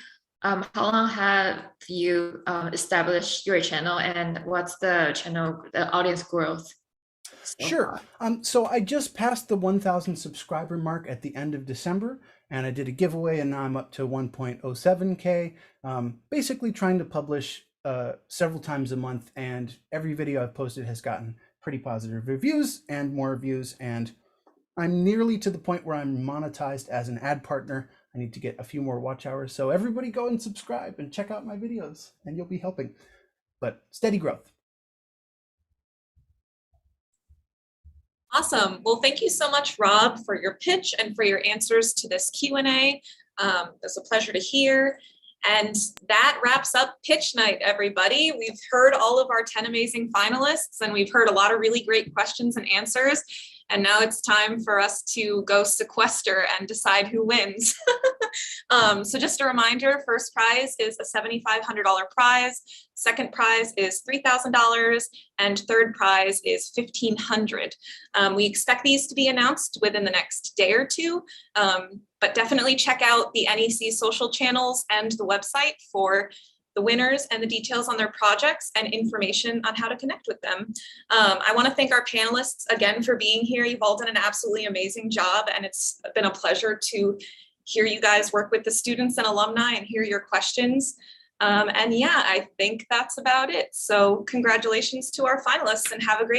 how long have you established your channel and what's the audience growth? Sure. So I just passed the 1,000 subscriber mark at the end of December, and I did a giveaway, and now I'm up to 1.07K. Basically trying to publish several times a month, and every video I've posted has gotten pretty positive reviews and more views, and I'm nearly to the point where I'm monetized as an ad partner. I need to get a few more watch hours. So everybody go and subscribe and check out my videos and you'll be helping. But steady growth. Awesome. Well, thank you so much, Rob, for your pitch and for your answers to this Q&A. It was a pleasure to hear. And that wraps up pitch night, everybody. We've heard all of our 10 amazing finalists, and we've heard a lot of really great questions and answers. And now it's time for us to go sequester and decide who wins. So just a reminder, first prize is a $7,500 prize, second prize is $3,000, and third prize is $1,500. We expect these to be announced within the next day or two, but definitely check out the NEC social channels and the website for the winners and the details on their projects and information on how to connect with them. I want to thank our panelists again for being here. You've all done an absolutely amazing job, and it's been a pleasure to hear you guys work with the students and alumni and hear your questions. And yeah, I think that's about it. So congratulations to our finalists and have a great